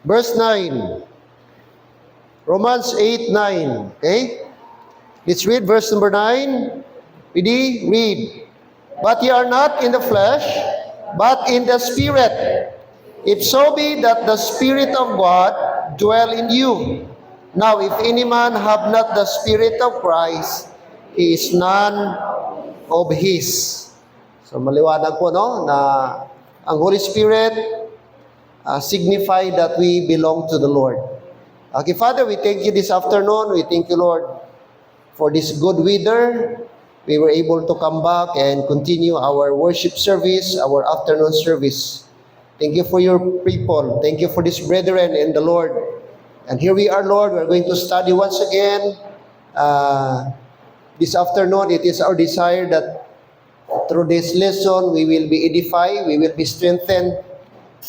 Verse 9. Romans 8:9. Okay? Let's read verse number 9. Ready? Read. But ye are not in the flesh, but in the Spirit. If so be that the Spirit of God dwell in you. Now, if any man have not the Spirit of Christ, he is none of His. So, maliwanag po, no, na ang Holy Spirit signify that we belong to the Lord. Okay, Father, we thank you this afternoon. We thank you, Lord, for this good weather. We were able to come back and continue our worship service, our afternoon service. Thank you for your people. Thank you for this brethren in the Lord. And here we are, Lord. We're going to study once again. This afternoon, it is our desire that through this lesson, we will be edified, we will be strengthened,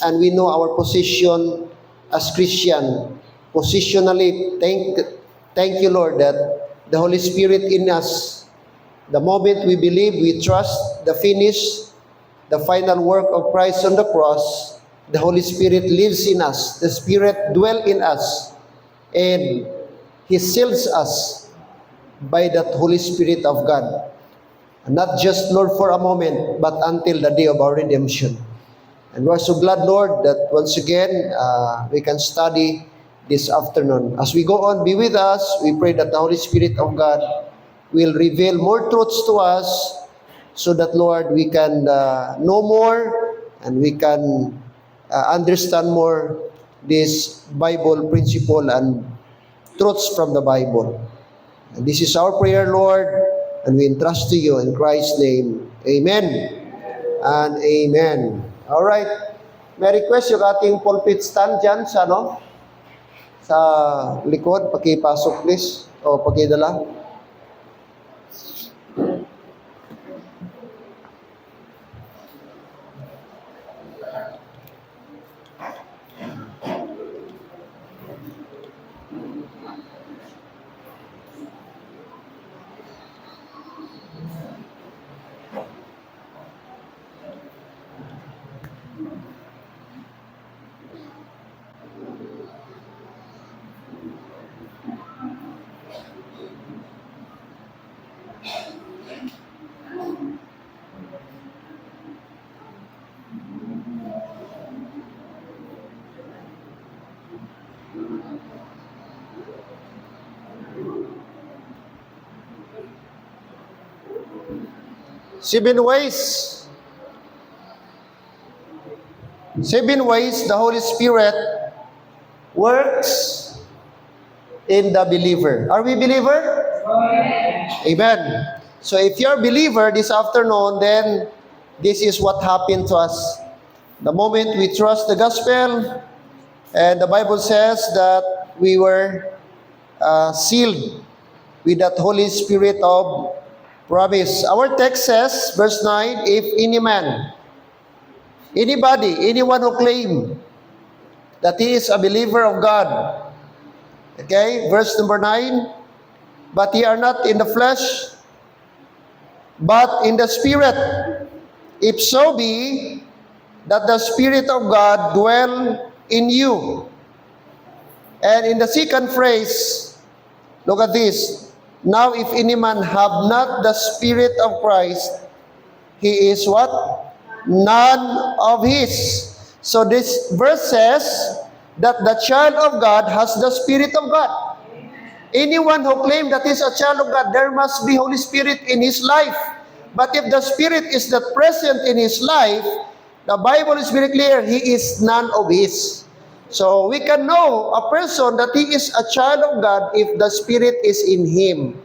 and we know our position as Christian. Positionally, thank you, Lord, that the Holy Spirit in us, the moment we believe, we trust the finish, the final work of Christ on the cross, the Holy Spirit lives in us. The Spirit dwells in us, and He seals us by that Holy Spirit of God. And not just, Lord, for a moment, but until the day of our redemption. And we're so glad, Lord, that once again, we can study this afternoon. As we go on, be with us. We pray that the Holy Spirit of God will reveal more truths to us so that, Lord, we can know more and we can understand more this Bible principle and truths from the Bible. And this is our prayer, Lord, and we entrust to you in Christ's name. Amen and amen. All right. May request yung ating pulpit stand dyan sa, sa likod. Pakipasok, please. O pakidala. Seven ways the Holy Spirit works in the believer. Are we believer? Amen. So if you're a believer this afternoon, then this is what happened to us. The moment we trust the gospel, and the Bible says that we were sealed with that Holy Spirit of promise. Our text says, verse 9, if any man, anybody, anyone who claim that he is a believer of God. Okay, verse number 9, but ye are not in the flesh, but in the Spirit. If so be that the Spirit of God dwell in you. And in the second phrase, look at this. Now, if any man have not the Spirit of Christ, he is what? None of His. So this verse says that the child of God has the Spirit of God. Anyone who claims that is a child of God, there must be Holy Spirit in his life. But if the Spirit is not present in his life, the Bible is very clear, he is none of His. So we can know a person that he is a child of God if the Spirit is in him.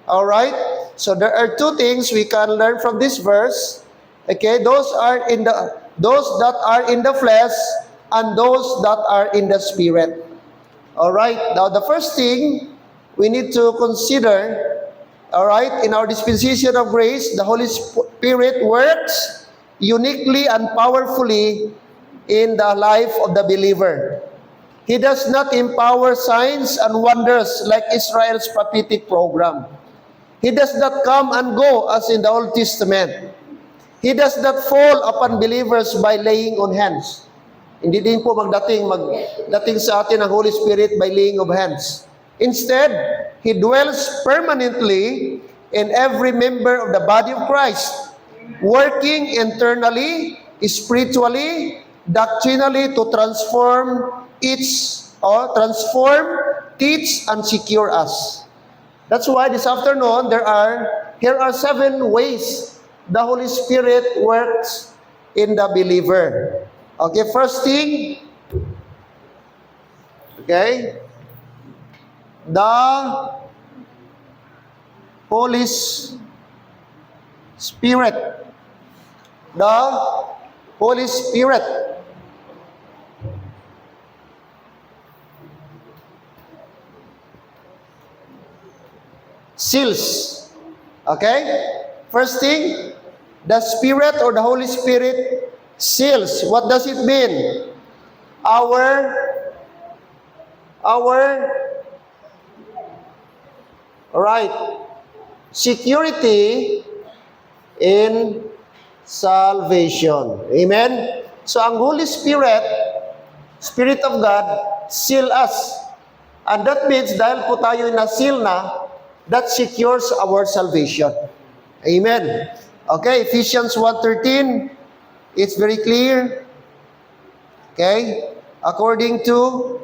All right? So there are two things we can learn from this verse. Okay, those that are in the flesh and those that are in the Spirit. All right? Now the first thing we need to consider, all right, in our dispensation of grace, the Holy Spirit works uniquely and powerfully in the life of the believer. He does not empower signs and wonders like Israel's prophetic program. He does not come and go as in the Old Testament. He does not fall upon believers by laying on hands. Hindi din po magdating sa atin ang Holy Spirit by laying of hands. Instead, He dwells permanently in every member of the body of Christ, working internally, spiritually, doctrinally to transform, teach, and secure us. That's why this afternoon, here are 7 ways the Holy Spirit works in the believer. Okay, first thing, okay, the Holy Spirit. The Holy Spirit seals. Okay? First thing, the Spirit or the Holy Spirit seals. What does it mean? Our security in salvation. Amen? So, ang Holy Spirit, Spirit of God, seal us. And that means, dahil po tayo na-seal na, that secures our salvation. Amen? Okay, Ephesians 1:13, it's very clear. Okay? According to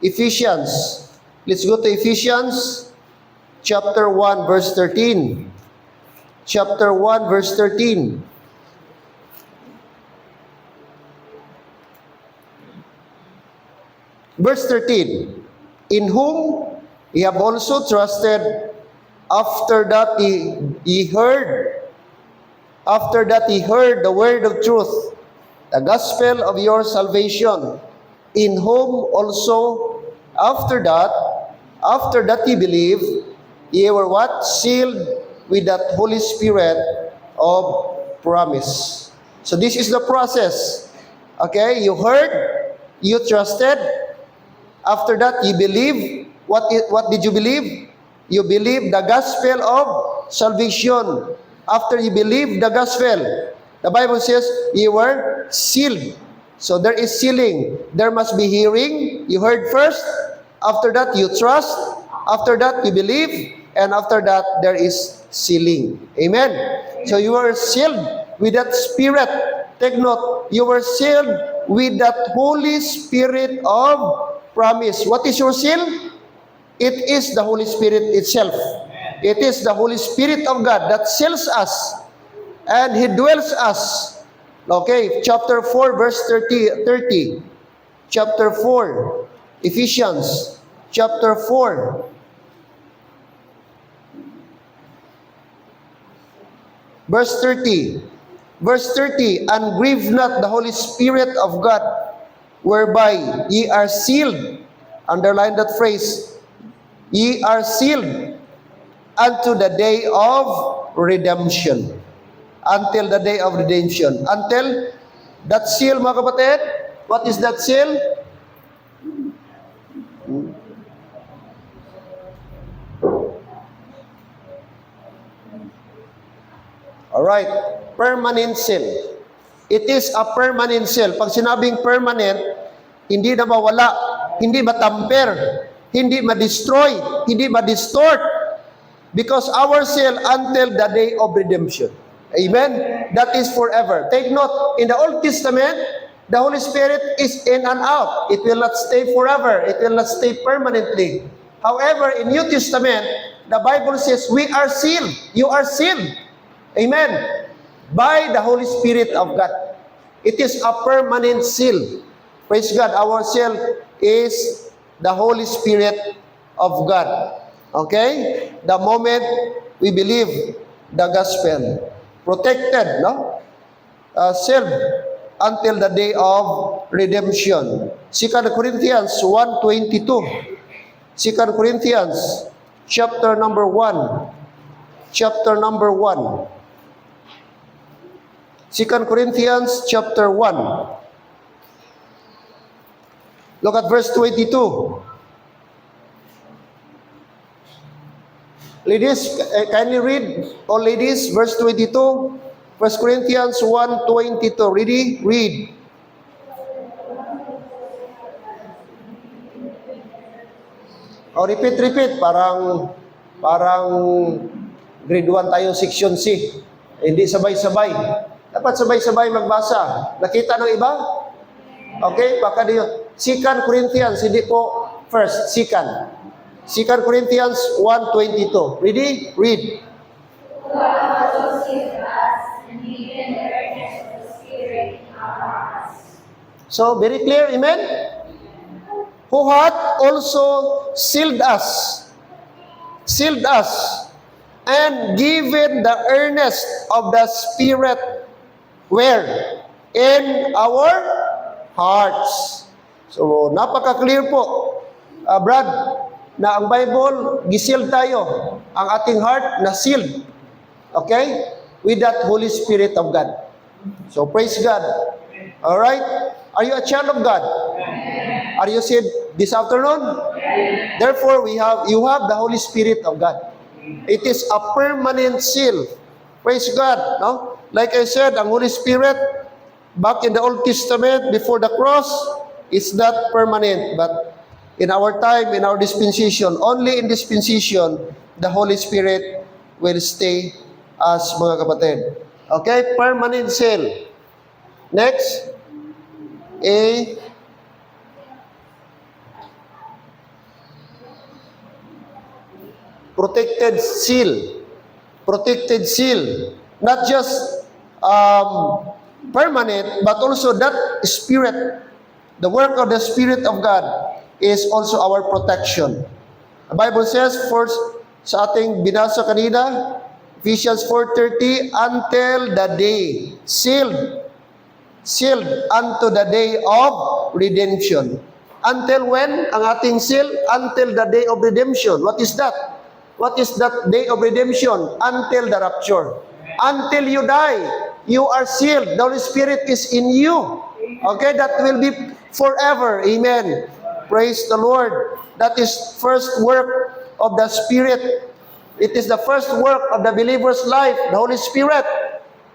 Ephesians. Let's go to Ephesians chapter 1, verse 13. Chapter 1, verse 13. Verse 13. In whom ye have also trusted, after that ye heard the word of truth, the gospel of your salvation, in whom also after that ye believe, ye were what? Sealed with that Holy Spirit of promise. So this is the process. Okay, you heard, you trusted, after that you believe. What did you believe? You believe the gospel of salvation. After you believe the gospel, the Bible says you were sealed. So there is sealing. There must be hearing. You heard first. After that, you trust. After that, you believe. And after that, there is sealing. Amen. So you are sealed with that Spirit. Take note. You were sealed with that Holy Spirit of promise. What is your seal? It is the Holy Spirit itself. It is the Holy Spirit of God that seals us. And He dwells us. Okay, chapter 4, verse 30. Chapter 4, Ephesians, chapter 4. Verse 30. Verse 30, and grieve not the Holy Spirit of God, whereby ye are sealed. Underline that phrase. Ye are sealed unto the day of redemption. Until the day of redemption. Until that seal, mga kapatid. What is that seal? Alright. Permanent seal. It is a permanent seal. Pag sinabing permanent, hindi na mawala, hindi matamper, hindi ma-destroy, hindi ma-distort. Because our seal until the day of redemption. Amen? That is forever. Take note, in the Old Testament, the Holy Spirit is in and out. It will not stay forever. It will not stay permanently. However, in New Testament, the Bible says, we are sealed. You are sealed. Amen? By the Holy Spirit of God. It is a permanent seal. Praise God. Our seal is the Holy Spirit of God. Okay? The moment we believe the gospel. Protected, no? Sealed until the day of redemption. 2 Corinthians 1:22. 2 Corinthians chapter number 1. Chapter number 1. 2 Corinthians chapter 1. Look at verse 22. Ladies, can you read? All ladies, verse 22. 1 Corinthians 1:22. Ready? Read. O, repeat. Parang grade 1 tayo, section C. Hindi sabay-sabay. Dapat sabay-sabay magbasa. Nakita ng iba? Okay, baka diyo. 2 Corinthians, hindi po first, 2 Corinthians 1:22. Ready? Read. So, very clear, amen? Who hath also sealed us, and given the earnest of the Spirit, where? In our hearts. So, napaka-clear po, Brad, na ang Bible, gisealed tayo. Ang ating heart, na-sealed. Okay? With that Holy Spirit of God. So, praise God. Alright? Are you a child of God? Are you saved this afternoon? Therefore, you have the Holy Spirit of God. It is a permanent seal. Praise God. No? Like I said, ang Holy Spirit, back in the Old Testament, before the cross, is not permanent. But in our time, in our dispensation, only in dispensation, the Holy Spirit will stay as mga kapatid. Okay? Permanent seal. Next. A protected seal. Protected seal. Not just permanent, but also that Spirit, the work of the Spirit of God is also our protection. The Bible says, first, sa ating binasa kanina, Ephesians 4:30, until the day, sealed unto the day of redemption. Until when? Ang ating seal? Until the day of redemption. What is that? What is that day of redemption? Until the rapture. Until you die, you are sealed. The Holy Spirit is in you. Okay, that will be forever. Amen. Praise the Lord. That is first work of the Spirit. It is the first work of the believer's life. The Holy Spirit,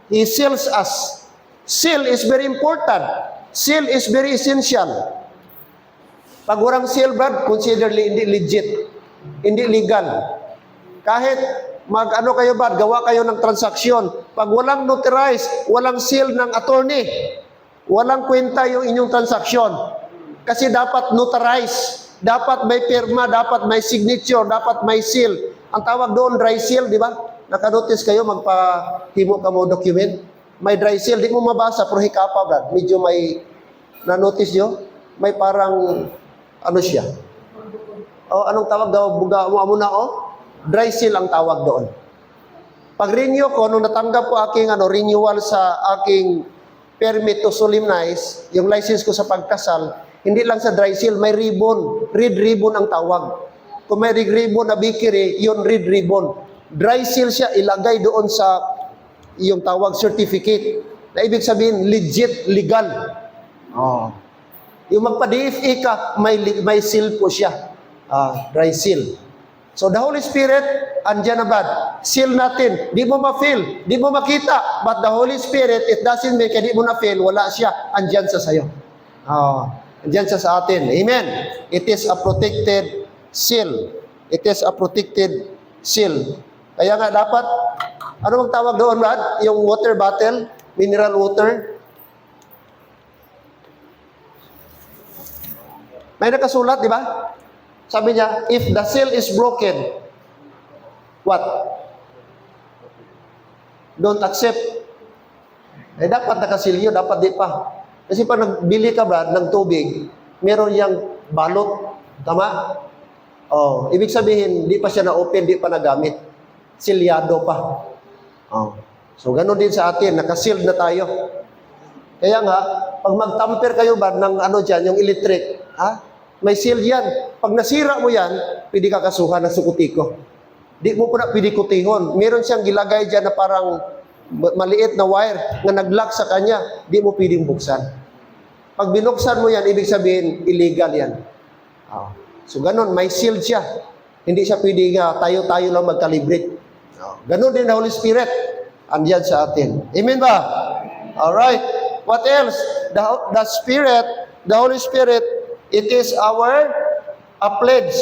He seals us. Seal is very important. Seal is very essential. Pag walang seal, Brad, consider hindi legit. Hindi legal. Kahit mag-ano kayo, Brad, gawa kayo ng transaksyon. Pag walang notarize, walang seal ng attorney, walang kwenta yung inyong transaksyon. Kasi dapat notarize. Dapat may pirma, dapat may signature, dapat may seal. Ang tawag doon, dry seal, di ba? Nakanotice kayo, magpahimo ka mo document. May dry seal, di mo mabasa, pero hikapa, Brad. Medyo may, na-notice nyo? May parang, ano siya? O, anong tawag daw? Buga mo muna, dry seal ang tawag doon. Pag-renew ko, nung natanggap ko aking renewal sa aking permit to solemnize, yung license ko sa pagkasal, hindi lang sa dry seal, may ribbon. Red ribbon ang tawag. Kung may red ribbon na bikiri, yun red ribbon. Dry seal siya, ilagay doon sa yung tawag certificate. Na ibig sabihin, legit, legal. Yung magpa-DFA ka, may seal po siya. Dry seal. So the Holy Spirit, andyan na Brad. Seal natin. Di mo ma-feel, di mo makita. But the Holy Spirit, it doesn't make, di mo na-feel, wala siya. Andyan sa sayo. Andyan siya sa atin. Amen. It is a protected seal. It is a protected seal. Kaya nga dapat, ano bang tawag doon, Brad? Yung water bottle, mineral water. May nakasulat, di ba? Sabi niya, if the seal is broken, what? Don't accept. Dapat nakasil yun, dapat di pa. Kasi pag nagbili ka, Brad, ng tubig, meron yang balot. Tama? Ibig sabihin, di pa siya na-open, di pa nagamit. Silyado pa. So, gano'n din sa atin, nakasealed na tayo. Kaya nga, pag mag-tamper kayo ba ng dyan, yung electric, may seal yan. Pag nasira mo yan, pwede ka kasuhan ng sukutiko. Di mo po na pwede kutihon. Meron siyang gilagay dyan na parang maliit na wire na nag-lock sa kanya, di mo pwedeng buksan. Pag binuksan mo yan, ibig sabihin, illegal yan. So, gano'n, may seal siya. Hindi siya pwede tayo-tayo lang magkalibrate. Ganon din the Holy Spirit. Andiyan sa atin. Amen ba? Alright. What else? The Spirit, the Holy Spirit, it is a pledge.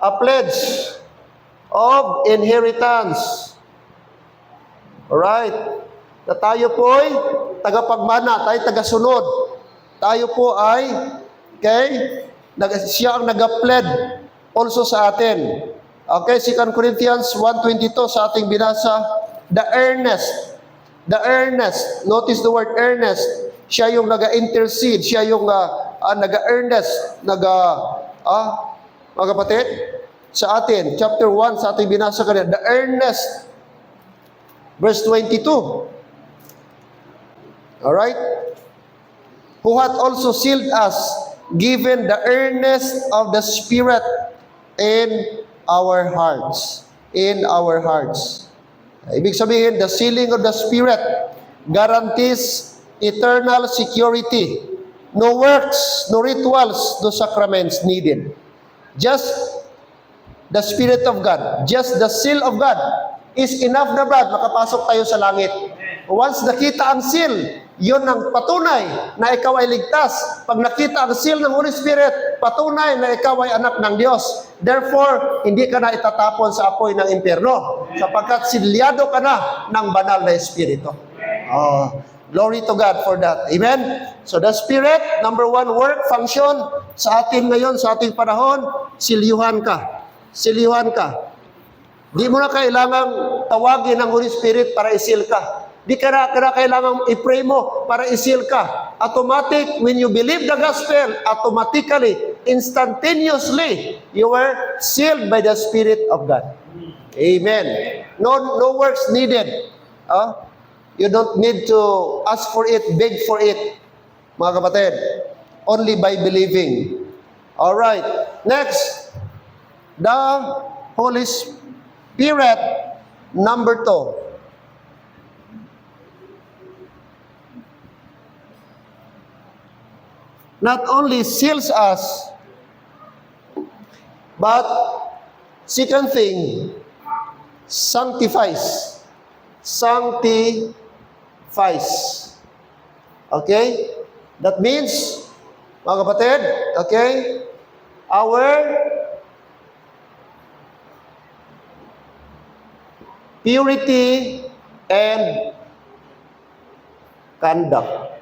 a pledge of inheritance. Alright? Na tayo po ay tagapagmana, tayo tagasunod. Tayo po ay, siya ang nag-pledge also sa atin. Okay, 2 Corinthians 1:22 sa ating binasa, the earnest. The earnest. Notice the word earnest. Siya yung nag-intercede. Siya yung nag-earnest. Mga kapatid, sa atin, chapter 1, sa ating binasa kanina, the earnest. Verse 22. Alright? Who hath also sealed us, given the earnest of the Spirit in our hearts. In our hearts. Ibig sabihin, the sealing of the Spirit guarantees eternal security. No works, no rituals, no sacraments needed. Just the Spirit of God, just the seal of God is enough na, Brad, makapasok tayo sa langit. Once nakita ang seal, yun ang patunay na ikaw ay ligtas. Pag nakita ang seal ng Holy Spirit, patunay na ikaw ay anak ng Diyos. Therefore, hindi ka na itatapon sa apoy ng impyerno, sapagkat silyado ka na ng banal na Espiritu. Glory to God for that. Amen? So the Spirit, number one work, function, sa atin ngayon, sa ating panahon, silyuhan ka. Silyuhan ka. Di mo na kailangang tawagin ng Holy Spirit para isil ka. Di ka na kailangang i-pray mo para isil ka. Automatic, when you believe the gospel, automatically, instantaneously, you were sealed by the Spirit of God. Amen. No works needed. You don't need to ask for it, beg for it, mga kapatid. Only by believing. Alright. Next, the Holy Spirit, number 2. Not only seals us, but second thing, sanctifies. Sanctifies. Okay? That means, mga kapatid, okay, our purity and conduct.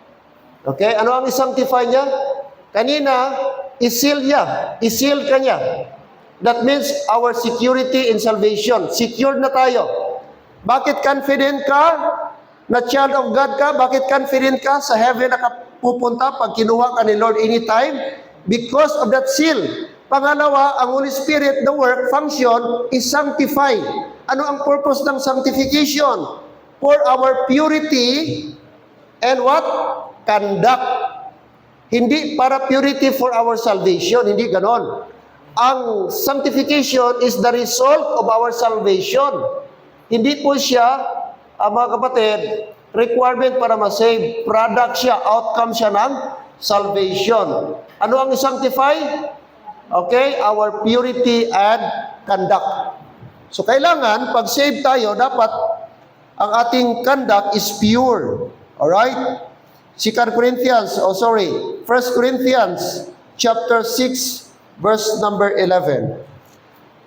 Okay? Ano ang i-sanctify niya? Kanina, isil niya. Isil ka niya. That means our security in salvation. Secured na tayo. Bakit confident ka na child of God ka? Bakit confident ka sa heaven na pupunta pag kinuha ka ni Lord anytime? Because of that seal. Pangalawa, ang Holy Spirit, the work, function, is sanctify. Ano ang purpose ng sanctification? For our purity and what? Conduct. Hindi para purity for our salvation, hindi ganon. Ang sanctification is the result of our salvation. Hindi po siya, mga kapatid, requirement para ma-save. Product siya, outcome siya ng salvation. Ano ang i-sanctify? Okay, our purity and conduct. So kailangan, pag save tayo, dapat ang ating conduct is pure. Alright? 1 Corinthians chapter 6, verse number 11.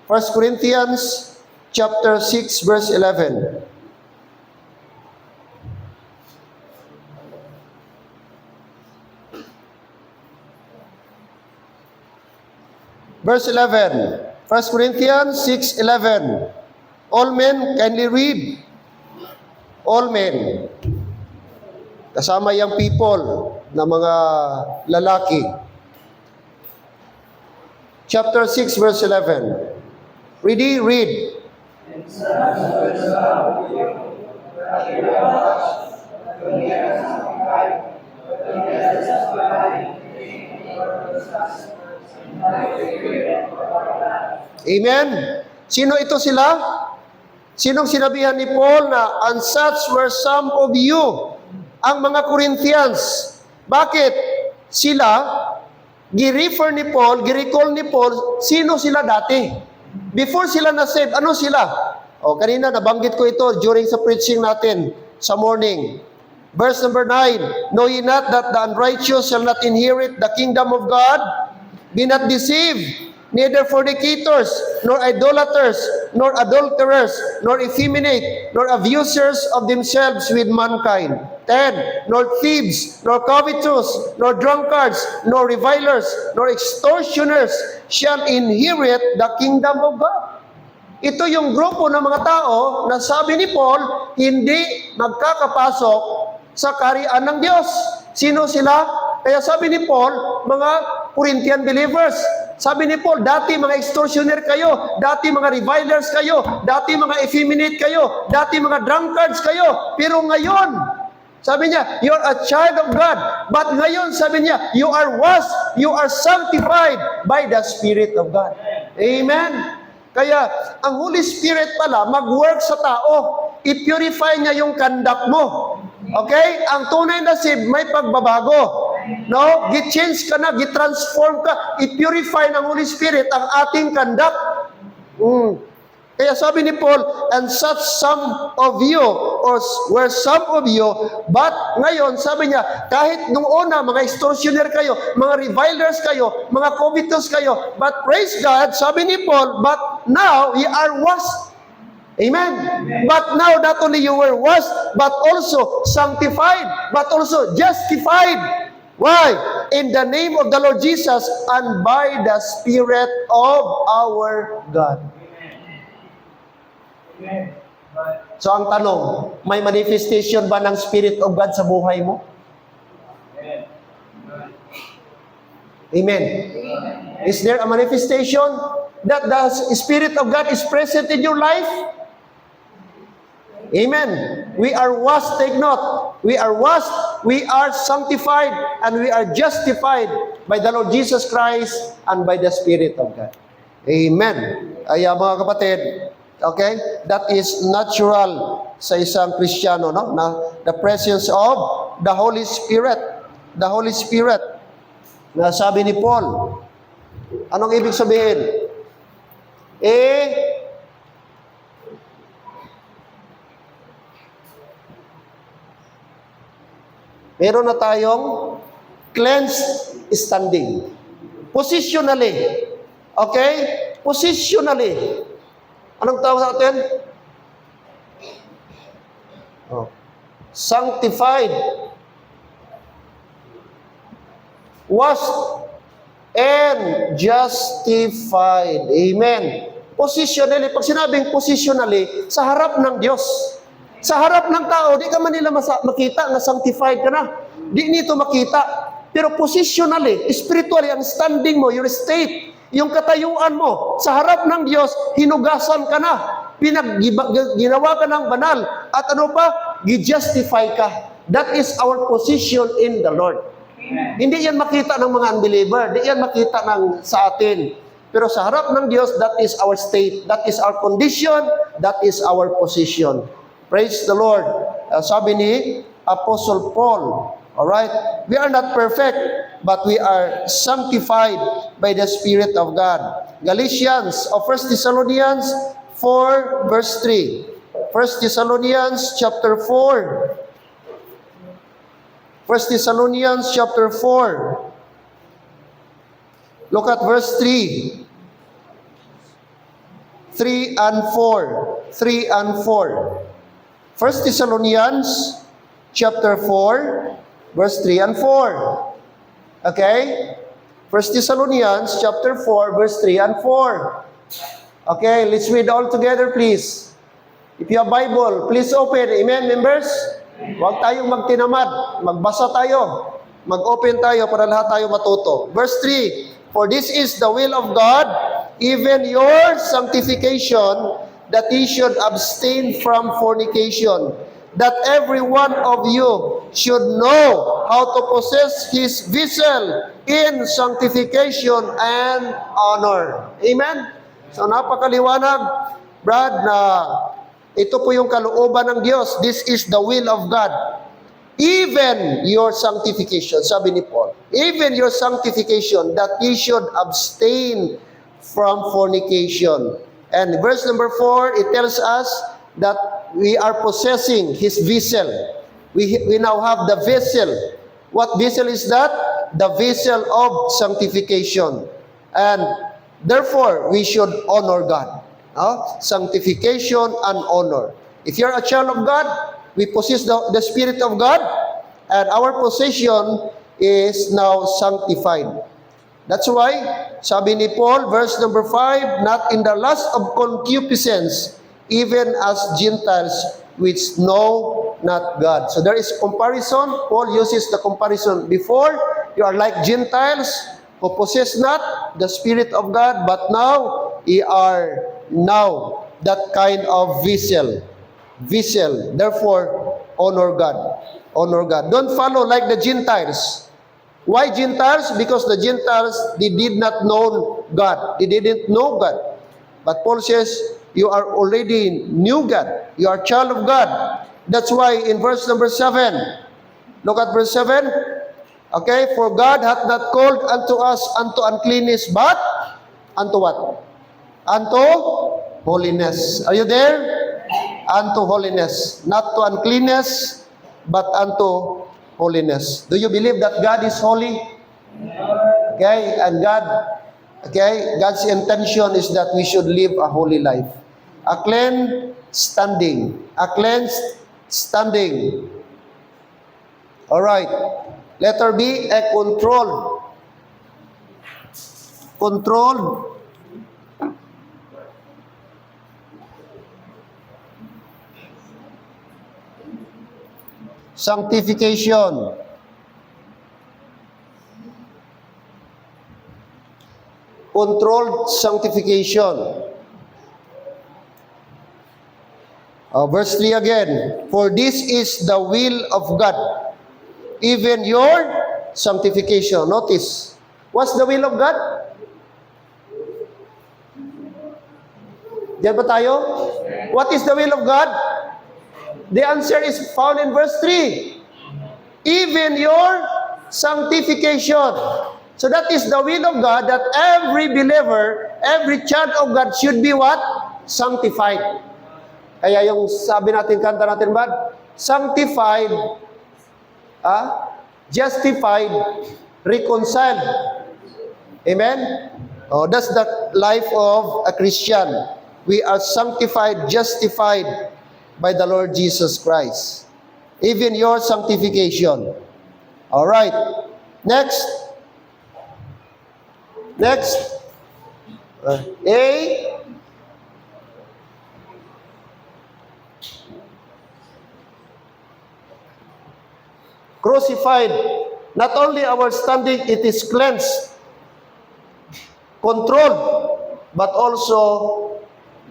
1 Corinthians chapter 6, verse 11. Verse 11. 1 Corinthians 6:11. All men, kindly read. All men. Kasama yung people na mga lalaki. Chapter 6, verse 11. Read. Amen? Sino ito sila? Sinong sinabihan ni Paul na, and such were some of you, ang mga Corinthians. Bakit? Sila, gi-refer ni Paul, gi-recall ni Paul, sino sila dati? Before sila na-save, ano sila? Kanina nabanggit ko ito during sa preaching natin sa morning. Verse number 9, know ye not that the unrighteous shall not inherit the kingdom of God? Be not deceived, neither fornicators, nor idolaters, nor adulterers, nor effeminate, nor abusers of themselves with mankind. 10. Nor thieves, nor covetous, nor drunkards, nor revilers, nor extortioners shall inherit the kingdom of God. Ito yung grupo ng mga tao na sabi ni Paul, hindi magkakapasok sa kaharian ng Diyos. Sino sila? Kaya sabi ni Paul, mga Corinthian believers. Sabi ni Paul, dati mga extortioner kayo, dati mga revilers kayo, dati mga effeminate kayo, dati mga drunkards kayo. Pero ngayon, sabi niya, you're a child of God. But ngayon, sabi niya, you are washed, you are sanctified by the Spirit of God. Amen? Kaya, ang Holy Spirit pala, mag-work sa tao. I-purify niya yung conduct mo. Okay? Ang tunay na saved, may pagbabago. No? Gi-change ka na, gi-transform ka. I-purify ng Holy Spirit ang ating conduct. Kaya sabi ni Paul, and such some of you, or were some of you, but ngayon, sabi niya, kahit nung una, mga extortioner kayo, mga revilers kayo, mga covetous kayo, but praise God, sabi ni Paul, but now, ye are washed. Amen. But now, not only you were washed, but also sanctified, but also justified. Why? In the name of the Lord Jesus, and by the Spirit of our God. So ang tanong, may manifestation ba ng Spirit of God sa buhay mo? Amen. Is there a manifestation that the Spirit of God is present in your life? Amen. We are washed, take note. We are washed, we are sanctified, and we are justified by the Lord Jesus Christ and by the Spirit of God. Amen. Kaya mga kapatid, okay? That is natural sa isang Kristiyano, no? Na the presence of the Holy Spirit. The Holy Spirit. Na sabi ni Paul, anong ibig sabihin? Meron na tayong cleansed standing. Positionally. Okay? Positionally. Anong tawag natin? Sanctified, washed, and justified. Amen. Positionally, pag sinabing positionally, sa harap ng Diyos. Sa harap ng tao, di ka man nila makita na sanctified ka na. Di nito makita. Pero positionally, spiritually, ang standing mo, your state, yung katayuan mo, sa harap ng Diyos, hinugasan ka na. Ginawa ka ng banal. At ano pa? Gi-justify ka. That is our position in the Lord. Amen. Hindi yan makita ng mga unbeliever. Hindi yan makita sa atin. Pero sa harap ng Diyos, that is our state. That is our condition. That is our position. Praise the Lord. Sabi ni Apostle Paul, alright, we are not perfect, but we are sanctified by the Spirit of God. Galatians, or 1 Thessalonians 4, verse 3. 1 Thessalonians chapter 4. 1 Thessalonians chapter 4. Look at verse 3. 3 and 4. 3 and 4. 1 Thessalonians chapter 4, verse 3 and 4. Okay? 1 Thessalonians chapter 4, verse 3 and 4. Okay, let's read all together, please. If you have Bible, please open. Amen, members? Huwag tayong magtinamad. Magbasa tayo. Mag-open tayo para lahat tayo matuto. Verse 3, for this is the will of God, even your sanctification, that ye should abstain from fornication, that every one of you should know how to possess his vessel in sanctification and honor. Amen? So napakaliwanag, Brad, na ito po yung kalooban ng Diyos. This is the will of God. Even your sanctification, sabi ni Paul, even your sanctification, that ye should abstain from fornication. And verse number 4, it tells us that we are possessing his vessel. We now have the vessel. What vessel is that? The vessel of sanctification. And Therefore, we should honor God. Sanctification and honor. If you're a child of God, we possess the Spirit of God, and our possession is now sanctified. That's why, sabi ni Paul, verse number 5, not in the lust of concupiscence, even as Gentiles which know not God. So there is comparison. Paul uses the comparison. Before, you are like Gentiles who possess not the Spirit of God, but now, ye are now that kind of vessel. Therefore, honor God. Honor God. Don't follow like the Gentiles. Why Gentiles? Because the Gentiles, they did not know God. They didn't know God. But Paul says, you are already knew God. You are a child of God. That's why in verse number 7, look at verse 7. Okay, for God hath not called unto us unto uncleanness, but unto what? Unto holiness. Are you there? Unto holiness. Not to uncleanness, but unto holiness. Do you believe that God is holy? Okay, and God's intention is that we should live a holy life. A cleansed standing. All right. Letter B, a controlled sanctification. Controlled sanctification. Verse 3 again. For this is the will of God, even your sanctification. Notice, what's the will of God? Diyan ba tayo? What is the will of God? The answer is found in verse 3. Even your sanctification. So that is the will of God, that every believer, every child of God should be what? Sanctified. Kaya yung sabi natin, kanta natin ba? Sanctified, justified, reconciled. Amen? Oh, that's the life of a Christian. We are sanctified, justified by the Lord Jesus Christ. Even your sanctification. All right. Next. A. Crucified. Not only our standing, it is cleansed, controlled, but also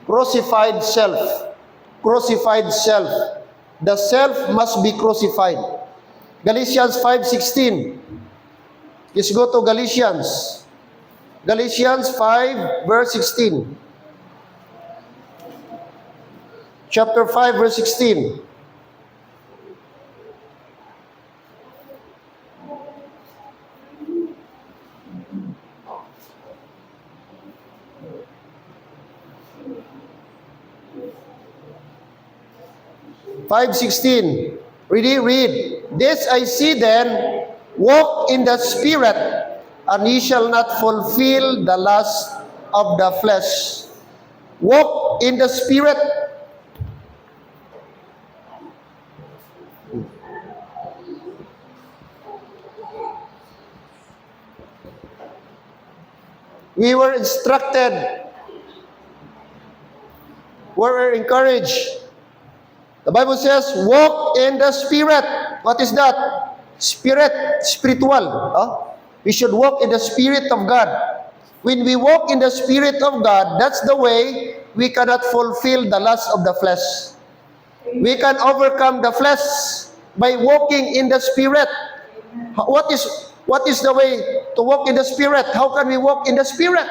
crucified self. Crucified self. The self must be crucified. Galatians 5:16. Let's go to Galatians. Galatians 5, verse 16. Chapter 5, verse 16. Read. This I see then, walk in the Spirit, and ye shall not fulfill the lust of the flesh. Walk in the Spirit. We were instructed, we were encouraged. The Bible says, walk in the Spirit. What is that? Spiritual. We should walk in the Spirit of God. When we walk in the Spirit of God, that's the way we cannot fulfill the lust of the flesh. We can overcome the flesh by walking in the Spirit. What is the way to walk in the Spirit? How can we walk in the Spirit?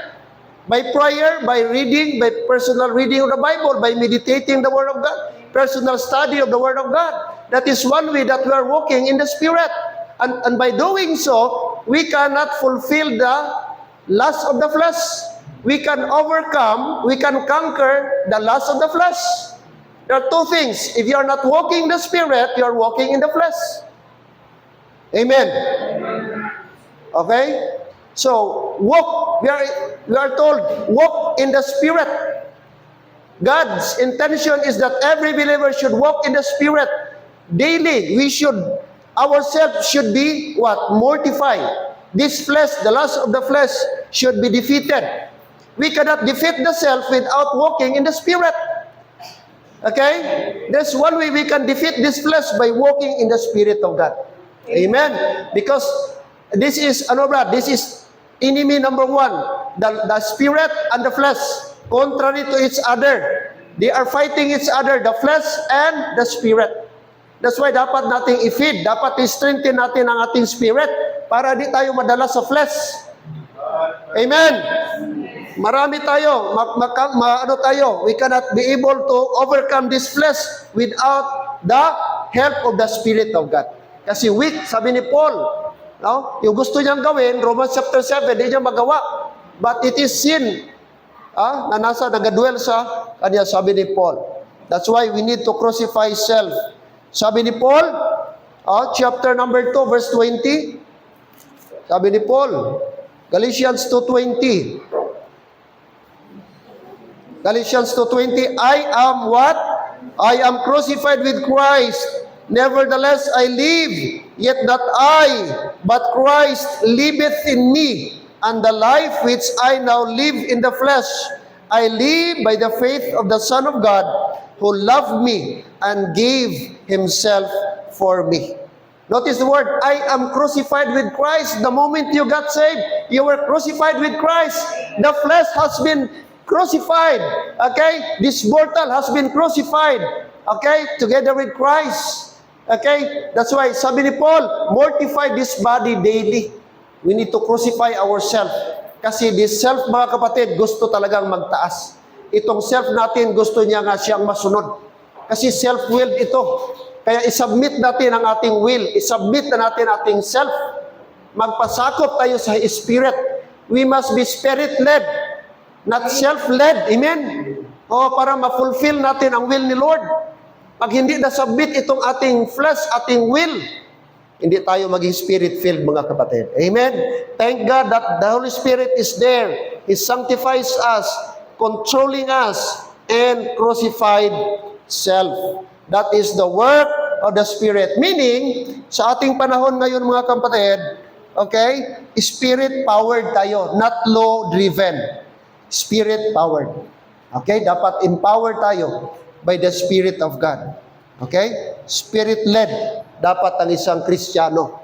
By prayer, by reading, by personal reading of the Bible, by meditating the Word of God, personal study of the Word of God. That is one way that we are walking in the Spirit. And by doing so, we cannot fulfill the lust of the flesh. We can overcome, we can conquer the lust of the flesh. There are two things. If you are not walking in the Spirit, you are walking in the flesh. Amen. Okay? So, we are told, walk in the Spirit. God's intention is that every believer should walk in the Spirit daily. Ourselves should be what? Mortified. This flesh, the lust of the flesh, should be defeated. We cannot defeat the self without walking in the Spirit. Okay? There's one way we can defeat this flesh, by walking in the Spirit of God. Amen? Because this is enemy number one. The Spirit and the flesh, contrary to each other. They are fighting each other, the flesh and the Spirit. That's why dapat nating i-feed, dapat i-strengthen natin ang ating spirit para di tayo madala sa flesh. Amen. Marami tayo, we cannot be able to overcome this flesh without the help of the Spirit of God. Kasi weak, sabi ni Paul, no? Yung gusto niyang gawin, Romans chapter 7, di niya magawa. But it is sin na nagadwell sa kanya, sabi ni Paul. That's why we need to crucify self. Sabi ni Paul, chapter number 2, verse 20. Sabi ni Paul, Galatians 2:20. Galatians 2:20, I am what? I am crucified with Christ. Nevertheless, I live, yet not I, but Christ liveth in me. And the life which I now live in the flesh, I live by the faith of the Son of God, who loved me and gave Himself for me. Notice the word, I am crucified with Christ. The moment you got saved, you were crucified with Christ. The flesh has been crucified. Okay? This mortal has been crucified. Okay? Together with Christ. Okay? That's why, sabi ni Paul, mortify this body daily. We need to crucify ourselves. Kasi this self, mga kapatid, gusto talagang magtaas. Itong self natin, gusto niya nga siyang masunod. Kasi self-willed ito. Kaya isubmit natin ang ating will. Isubmit na natin ating self. Magpasakop tayo sa Spirit. We must be Spirit-led, not self-led. Amen? Para ma-fulfill natin ang will ni Lord. Pag hindi na-submit itong ating flesh, ating will, hindi tayo maging Spirit-filled, mga kapatid. Amen? Thank God that the Holy Spirit is there. He sanctifies us, controlling us, and crucified self. That is the work of the Spirit. Meaning, sa ating panahon ngayon, mga kapatid, okay, Spirit-powered tayo, not law-driven. Spirit-powered. Okay, dapat empowered tayo by the Spirit of God. Okay? Spirit-led dapat ang isang Kristiyano.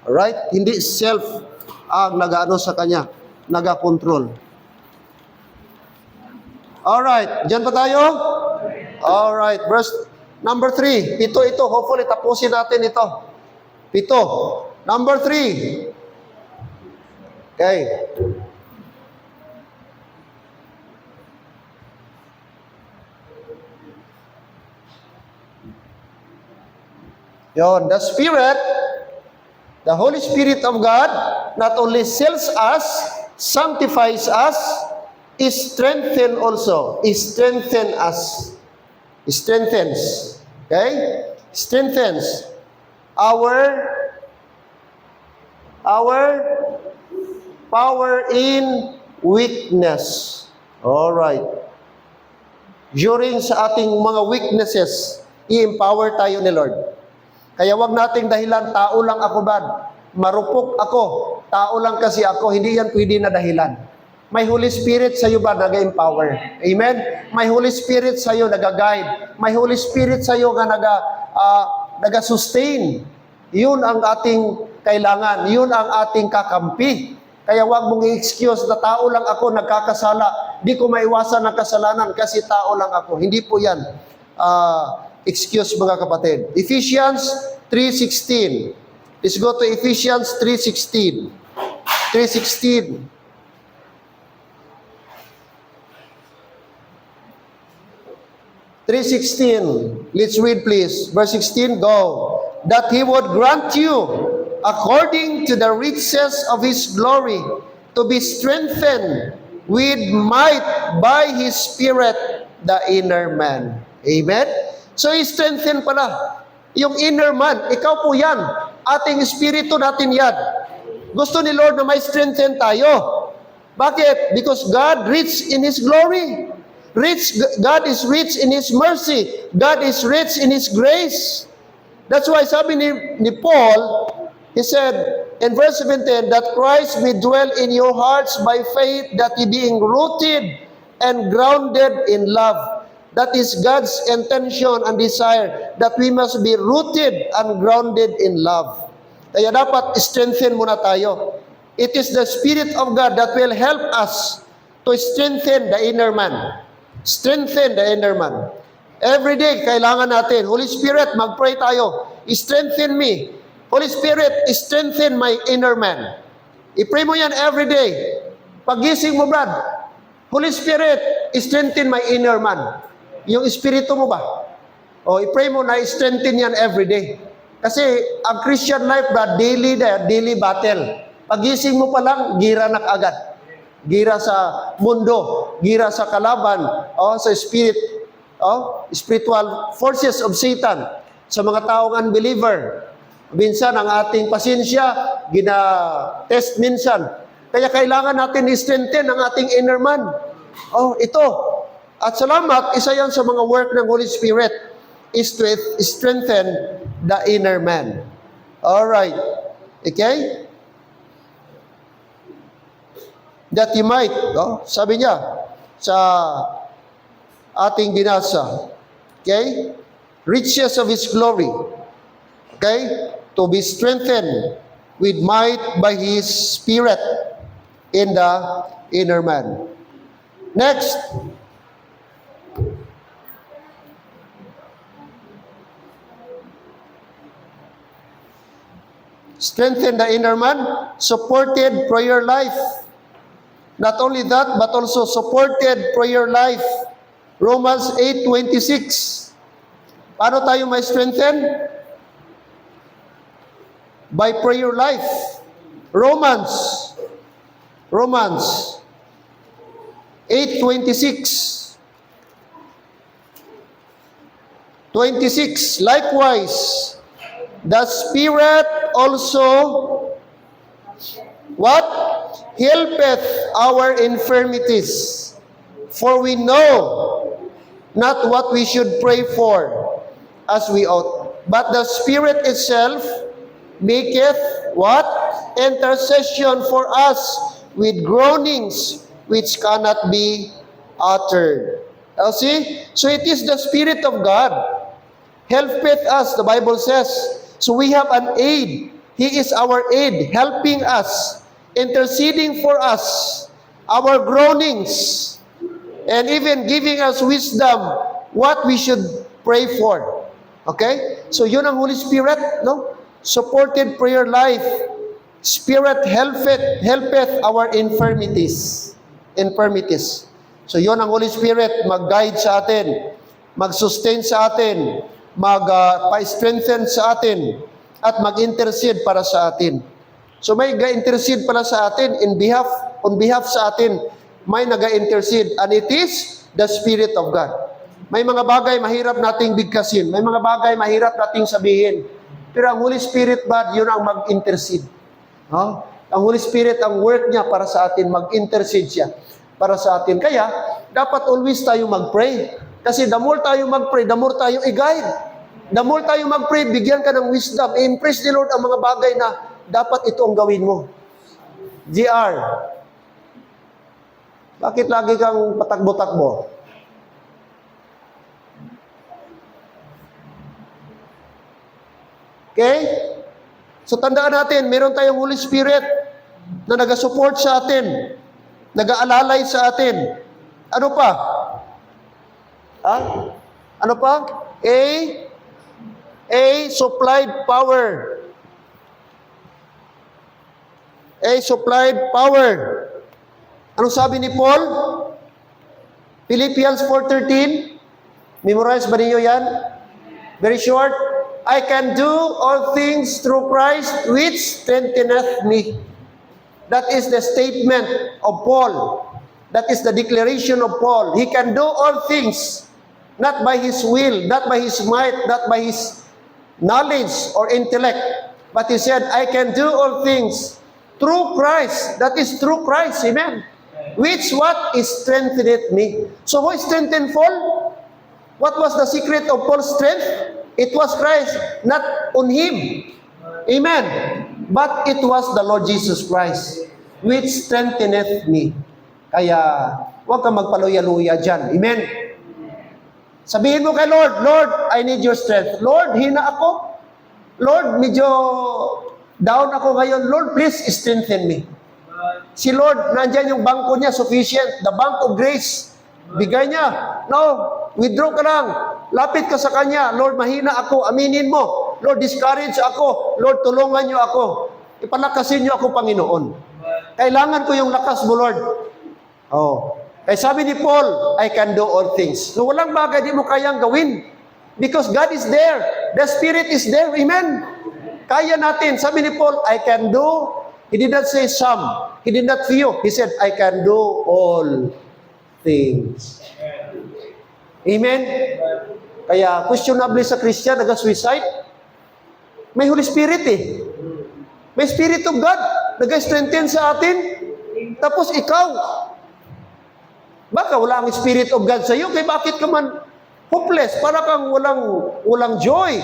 Alright? Hindi self ang nag-ano sa kanya, nag-control. Alright, diyan pa tayo? Alright, verse number 3. Pito ito, hopefully tapusin natin ito. Pito. Number 3. Okay. Yon, the Spirit, the Holy Spirit of God, not only seals us, sanctifies us, strengthens also. Strengthens us. Strengthens. Okay? Strengthens our power in weakness. All right. During sa ating mga weaknesses, i-empower tayo ni Lord. Kaya wag nating dahilan, tao lang ako bad. Marupok ako. Tao lang kasi ako. Hindi yan pwede na dahilan. May Holy Spirit sa iyo ba nag-empower? Amen? May Holy Spirit sa iyo nag-guide. May Holy Spirit sa iyo nga nag-sustain. Yun ang ating kailangan. Yun ang ating kakampi. Kaya wag mong i-excuse na tao lang ako nagkakasala. Di ko maiwasan ng kasalanan kasi tao lang ako. Hindi po yan excuse, mga kapatid. Ephesians 3:16. Let's go to Ephesians 3:16. 3:16. Let's read please. Verse 16, go. That He would grant you, according to the riches of His glory, to be strengthened with might by His Spirit, the inner man. Amen? So, i-strengthen pala. Yung inner man, ikaw po yan. Ating espiritu natin yan. Gusto ni Lord na may strengthen tayo. Bakit? Because God rich in His glory. God is rich in His mercy. God is rich in His grace. That's why sabi ni Paul, he said in verse 17, that Christ may dwell in your hearts by faith, that ye being rooted and grounded in love. That is God's intention and desire, that we must be rooted and grounded in love. Kaya dapat strengthen muna tayo. It is the Spirit of God that will help us to strengthen the inner man. Strengthen the inner man. Every day, kailangan natin, Holy Spirit, mag-pray tayo. Strengthen me. Holy Spirit, strengthen my inner man. I-pray mo yan every day. Pagising mo, Brad, Holy Spirit, strengthen my inner man. Yung espiritu mo ba? O, i-pray mo na strengthen yan every day. Kasi ang Christian life, Brad, daily battle. Pagising mo pa lang, gira na kaagad. Gira sa mundo, gira sa kalaban, sa spirit, spiritual forces of Satan sa mga taong unbeliever. Minsan, ang ating pasensya, gina-test minsan. Kaya kailangan natin i-strengthen ang ating inner man. Ito. At salamat, isa yan sa mga work ng Holy Spirit is to strengthen the inner man. Alright. Okay? That you might, sabi niya, sa ating binasa. Okay? Riches of His glory. Okay? To be strengthened with might by His Spirit in the inner man. Next. Strengthen the inner man, supported prayer life. Not only that, but also supported prayer life. Romans 8:26. Paano tayo may strengthen? By prayer life. Romans 8:26. 26. Likewise, the Spirit also what? Helpeth our infirmities. For we know not what we should pray for as we ought. But the Spirit itself maketh what? Intercession for us with groanings which cannot be uttered. See? So it is the Spirit of God helpeth us, the Bible says. So we have an aid. He is our aid, helping us, interceding for us, our groanings, and even giving us wisdom what we should pray for. Okay? So yun ang Holy Spirit, no? Supported prayer life. Spirit helpeth our infirmities. So yun ang Holy Spirit, mag-guide sa atin, mag-sustain sa atin, pa-strengthen sa atin, at mag-intercede para sa atin. So may ga-intercede pala sa atin on behalf sa atin, may naga-intercede, and it is the Spirit of God. May mga bagay mahirap nating bigkasin, may mga bagay mahirap nating sabihin, pero ang Holy Spirit ba, yun ang mag-intercede. Ang Holy Spirit, ang work niya para sa atin, mag-intercede siya para sa atin. Kaya, dapat always tayo mag-pray. Kasi the more tayo mag-pray, the more tayo i-guide. The more tayo mag-pray, bigyan ka ng wisdom. I-impress ni Lord ang mga bagay na dapat ito ang gawin mo. GR, bakit lagi kang patakbo-takbo? Okay? So tandaan natin, meron tayong Holy Spirit na nag-support sa atin, nag-aalalay sa atin. Ano pa? Ano pa? A supplied power. A supplied power. Anong sabi ni Paul? Philippians 4:13. Memorize ba niyo yan? Very short. I can do all things through Christ which strengtheneth me. That is the statement of Paul. That is the declaration of Paul. He can do all things, not by his will, not by his might, not by his knowledge or intellect. But he said, I can do all things Through Christ. That is through Christ. Amen. Which what is strengthened me. So who strengthened Paul? What was the secret of Paul's strength? It was Christ, not on him. Amen. But it was the Lord Jesus Christ, which strengtheneth me. Kaya, huwag kang magpaluya-luya dyan. Amen. Sabihin mo kay Lord, Lord, I need your strength. Lord, hina ako. Lord, medyo down ako ngayon. Lord, please strengthen me. Si Lord, nandyan yung bangko niya, sufficient. The bank of grace. Bigay niya. No, withdraw ka lang. Lapit ka sa Kanya. Lord, mahina ako. Aminin mo. Lord, discourage ako. Lord, tulungan niyo ako. Ipalakasin niyo ako, Panginoon. Kailangan ko yung lakas mo, Lord. Oh. Kaya sabi ni Paul, I can do all things. So walang bagay di mo kayang gawin. Because God is there. The Spirit is there. Amen. Kaya natin. Sabi ni Paul, I can do. He did not say some. He did not few. He said, I can do all things. Amen? Kaya, questionably sa Christian, nag-suicide, may Holy Spirit eh. May Spirit of God, nag-strengthen sa atin. Tapos ikaw, baka wala ang Spirit of God sa iyo, kaya bakit ka man hopeless, para kang walang joy.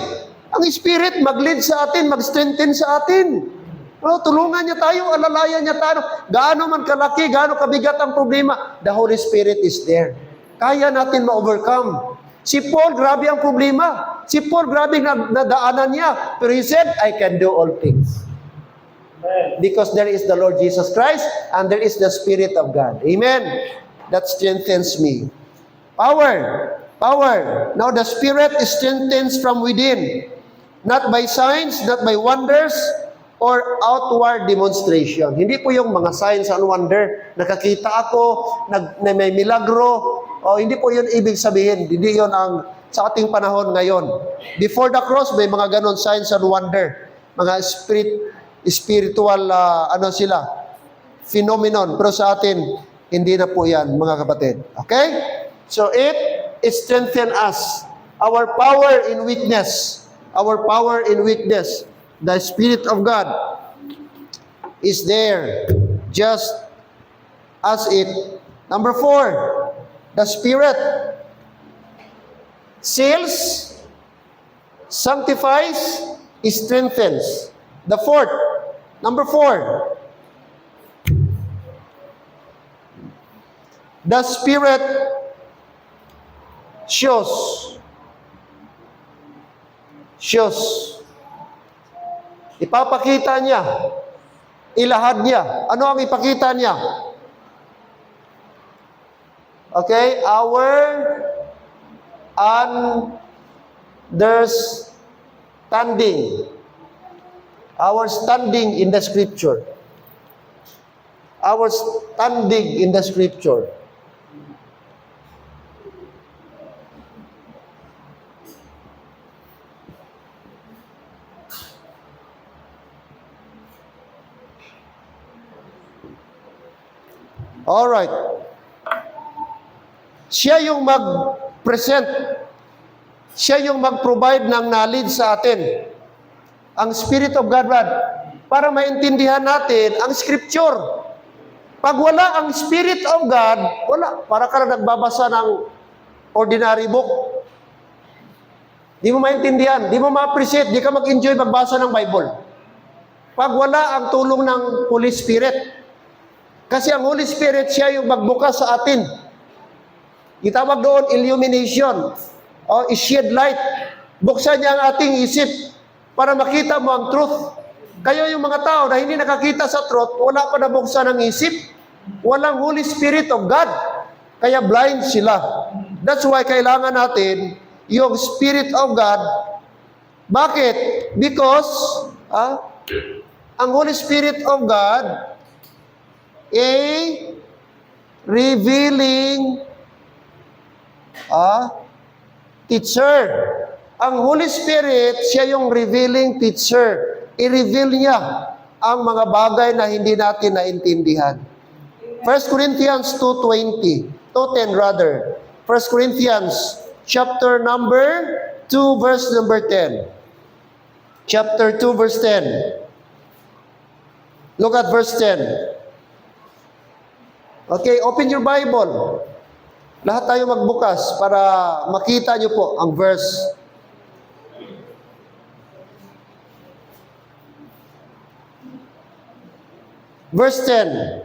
Ang Spirit mag-lead sa atin, mag-strengthen sa atin. Oh, tulungan niya tayo, alalayan niya tayo. Gaano man kalaki, gaano kabigat ang problema, the Holy Spirit is there. Kaya natin ma-overcome. Si Paul, grabe ang problema. Si Paul, grabe nadaanan niya. Pero he said, I can do all things. Because there is the Lord Jesus Christ and there is the Spirit of God. Amen. That strengthens me. Power. Power. Now the Spirit strengthens from within. Not by signs, not by wonders, or outward demonstration. Hindi po yung mga signs and wonder, nakakita ako, na may milagro, o hindi po yun ibig sabihin. Hindi yun ang sa ating panahon ngayon. Before the cross, may mga ganon signs and wonder. Mga spiritual, phenomenon. Pero sa atin, hindi na po yan, mga kapatid. Okay? So it strengthens us. Our power in weakness. Our power in weakness. The Spirit of God is there, just as it. Number 4, the Spirit seals, sanctifies, strengthens. The fourth, number 4, the Spirit shows. Ipapakita niya. Ilahad niya. Ano ang ipakita niya? Okay? Our standing in the Scripture. Our standing in the Scripture. Alright. Siya yung mag-present. Siya yung mag-provide ng knowledge sa atin. Ang Spirit of God, para maintindihan natin ang Scripture. Pag wala ang Spirit of God, wala. Para ka na nagbabasa ng ordinary book. Di mo maintindihan, di mo ma-appreciate, di ka mag-enjoy magbasa ng Bible. Pag wala ang tulong ng Holy Spirit. Kasi ang Holy Spirit, siya yung magbukas sa atin. Itawag doon, illumination. O, shed light. Buksan niya ang ating isip para makita mo ang truth. Kaya yung mga tao na hindi nakakita sa truth, wala pa nabuksan ang isip. Walang Holy Spirit of God. Kaya blind sila. That's why kailangan natin yung Spirit of God. Bakit? Because ang Holy Spirit of God revealing teacher. Ang Holy Spirit, siya yung revealing teacher. I-reveal niya ang mga bagay na hindi natin naintindihan. 1 Corinthians 2:10 rather. 1 Corinthians chapter number 2 verse number 10. Chapter 2 verse 10. Look at verse 10. Okay, open your Bible. Lahat tayo magbukas para makita nyo po ang verse. Verse 10.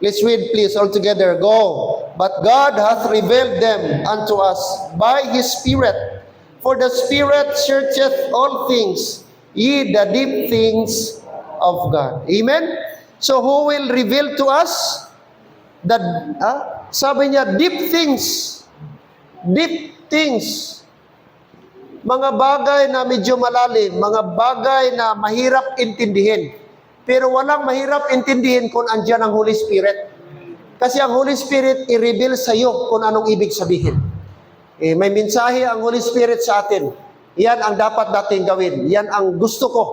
Let's read please all together. Go. But God hath revealed them unto us by His Spirit. For the Spirit searcheth all things, ye the deep things of God. Amen? So who will reveal to us? Sabi niya, deep things. Deep things. Mga bagay na medyo malalim, mga bagay na mahirap intindihin. Pero walang mahirap intindihin kung andyan ang Holy Spirit. Kasi ang Holy Spirit i-reveal sa iyo kung anong ibig sabihin. May mensahe ang Holy Spirit sa atin. Yan ang dapat natin gawin. Yan ang gusto ko.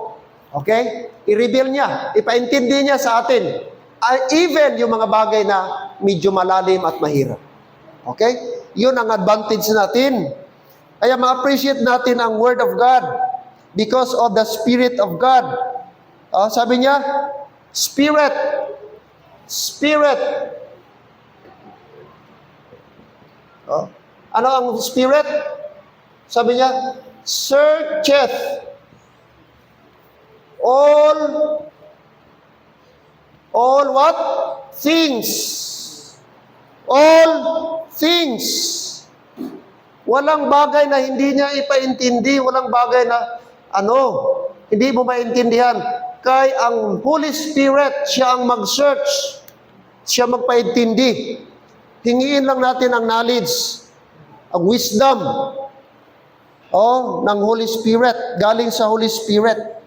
Okay? I-reveal niya. Ipaintindi niya sa atin. Even yung mga bagay na medyo malalim at mahirap. Okay? Yun ang advantage natin. Kaya ma-appreciate natin ang Word of God because of the Spirit of God. Sabi niya, Spirit. Spirit. Ano ang Spirit? Sabi niya, searcheth all what? Things. All things. Walang bagay na hindi niya ipaintindi, walang bagay na hindi mo maintindihan. Kay ang Holy Spirit, siya ang mag-search, siya magpaintindi. Hingiin lang natin ang knowledge, ang wisdom ng Holy Spirit, galing sa Holy Spirit.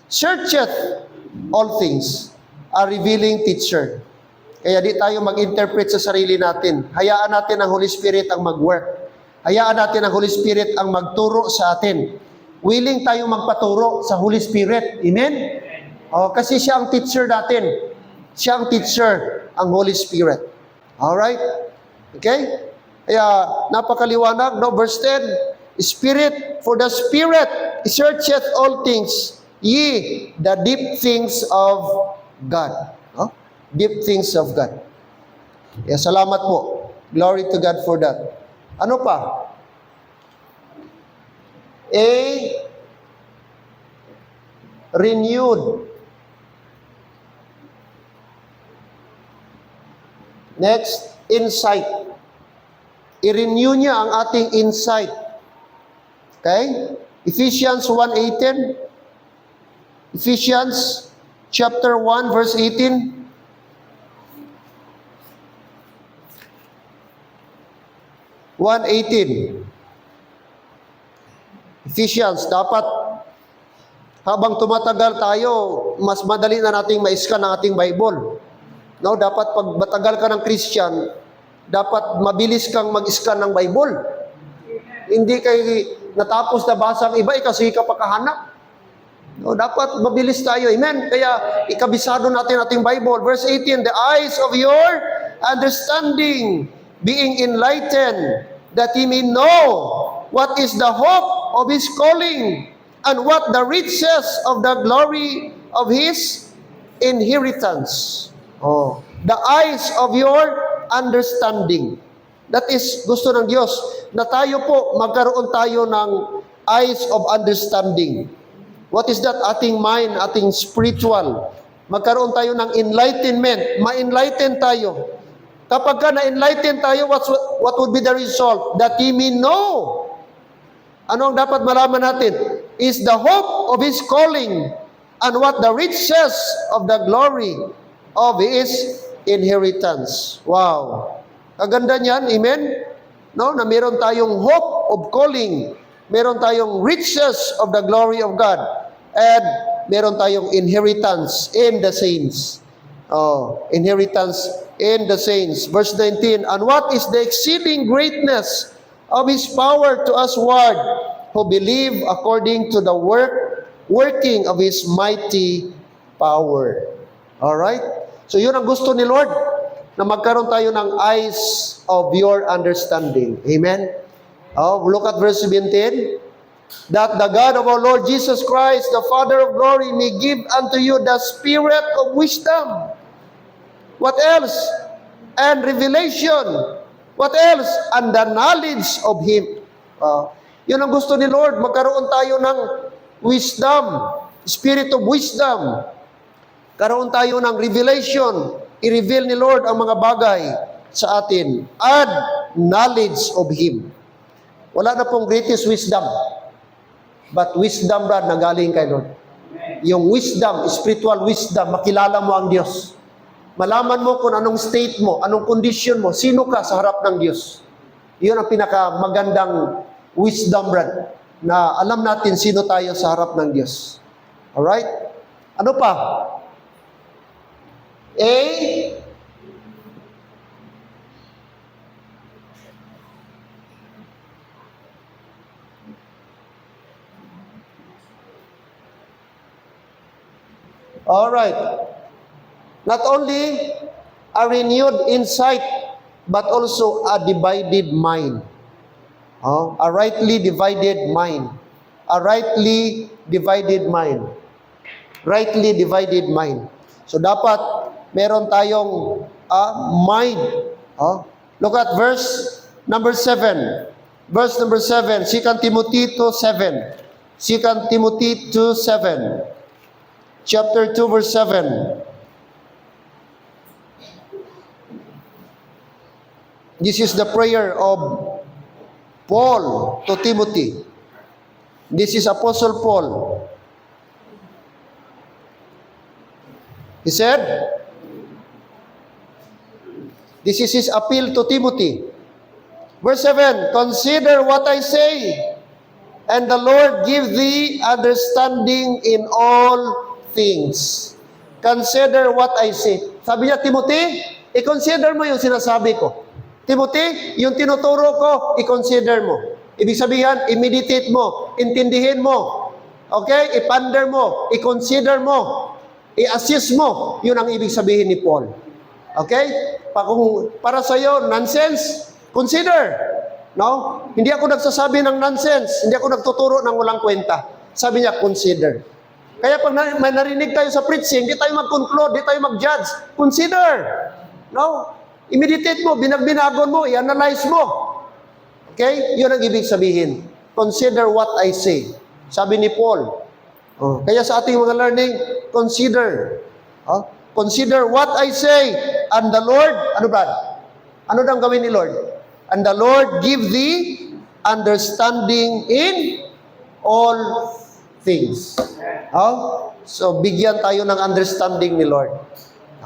Searcheth all things, a revealing teacher. Kaya di tayo mag-interpret sa sarili natin. Hayaan natin ang Holy Spirit ang mag-work. Hayaan natin ang Holy Spirit ang magturo sa atin. Willing tayo magpaturo sa Holy Spirit. Amen? Kasi siya ang teacher natin. Siya ang teacher, ang Holy Spirit. Alright? Okay? Kaya napakaliwanag, no? Verse 10, Spirit, for the Spirit searcheth all things, ye the deep things of God. No? Deep things of God. Kaya salamat po. Glory to God for that. Ano pa? A renewed. Next, insight. I-renew niya ang ating insight. Okay? Ephesians 1:18. Ephesians chapter 1 verse 18. Ephesians, dapat habang tumatagal tayo, mas madali na nating ma-scan ang ating Bible. No, dapat pag matagal ka ng Christian, dapat mabilis kang mag-scan ng Bible. Hindi kay natapos na basa ang iba, kasi ka pakahanap. No, dapat mabilis tayo. Amen. Kaya ikabisado natin ating Bible. Verse 18, the eyes of your understanding being enlightened, that ye may know what is the hope of His calling, and what the riches of the glory of His inheritance. The eyes of your understanding. That is, gusto ng Diyos, na tayo po, magkaroon tayo ng eyes of understanding. What is that? Ating mind, ating spiritual. Magkaroon tayo ng enlightenment. Ma-enlighten tayo. Kapag ka na-enlighten tayo, what would be the result? That ye may know. Ano ang dapat malaman natin? Is the hope of His calling, and what the riches of the glory of His inheritance. Wow. Kaganda niyan, amen? No, na meron tayong hope of calling, meron tayong riches of the glory of God, and meron tayong inheritance in the saints. Inheritance in the saints. Verse 19, and what is the exceeding greatness of His power to usward, who believe according to the working of His mighty power. Alright? So yun ang gusto ni Lord, na magkaroon tayo ng eyes of your understanding. Amen? Look at verse 17. that the God of our Lord Jesus Christ, the Father of glory, may give unto you the spirit of wisdom. What else? And revelation. What else? And the knowledge of Him. Yun ang gusto ni Lord, magkaroon tayo ng wisdom, spirit of wisdom. Karoon tayo ng revelation. I-reveal ni Lord ang mga bagay sa atin. And knowledge of Him. Wala na pong greatest wisdom. But wisdom, Brad, na galing kay Lord. Yung wisdom, spiritual wisdom, makilala mo ang Diyos. Malaman mo kung anong state mo, anong condition mo, sino ka sa harap ng Diyos. Yun ang pinakamagandang wisdom, Brad, na alam natin sino tayo sa harap ng Diyos. Alright? Ano pa? Alright. Not only a renewed insight, but also a divided mind. A rightly divided mind. A rightly divided mind. Rightly divided mind. So dapat meron tayong mind. Look at verse number 7. Verse number 7, 2 Timothy 2:7. 2 Timothy 2:7. Chapter 2, verse 7. This is the prayer of Paul to Timothy. This is Apostle Paul. He said, this is his appeal to Timothy. Verse 7, consider what I say, and the Lord give thee understanding in all things. Consider what I say. Sabi niya, Timothy, i-consider mo yung sinasabi ko. Timothy, yung tinuturo ko, i-consider mo. Ibig sabihin, i-meditate mo, intindihin mo, okay? I-ponder mo, i-consider mo, i-assist mo. Yun ang ibig sabihin ni Paul. Okay? Kung para sa iyo, nonsense, consider. No? Hindi ako nagsasabi ng nonsense. Hindi ako nagtuturo ng walang kwenta. Sabi niya, consider. Kaya pag may narinig tayo sa preaching, di tayo mag-conclude, di tayo mag-judge. Consider. No? I-meditate mo, binagon mo, i-analyze mo. Okay? Yun ang ibig sabihin. Consider what I say. Sabi ni Paul. Kaya sa ating mga learning, consider. Consider what I say. And the Lord, ano Brad? Ano nang gawin ni Lord? And the Lord give thee understanding in all things. So, bigyan tayo ng understanding ni Lord.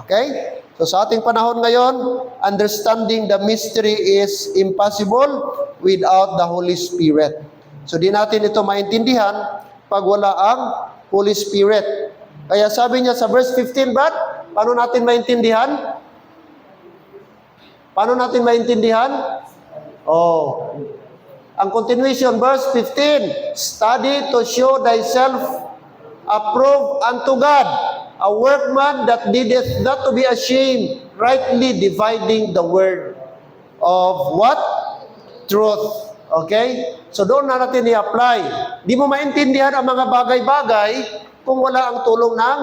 Okay? So, sa ating panahon ngayon, understanding the mystery is impossible without the Holy Spirit. So, di natin ito maintindihan pag wala ang Holy Spirit. Kaya sabi niya sa verse 15, Brad, paano natin maintindihan? Paano natin maintindihan? Ang continuation, verse 15, study to show thyself approved unto God, a workman that needeth not to be ashamed, rightly dividing the word of what? Truth. Okay? So doon na natin i-apply. Di mo maintindihan ang mga bagay-bagay kung wala ang tulong ng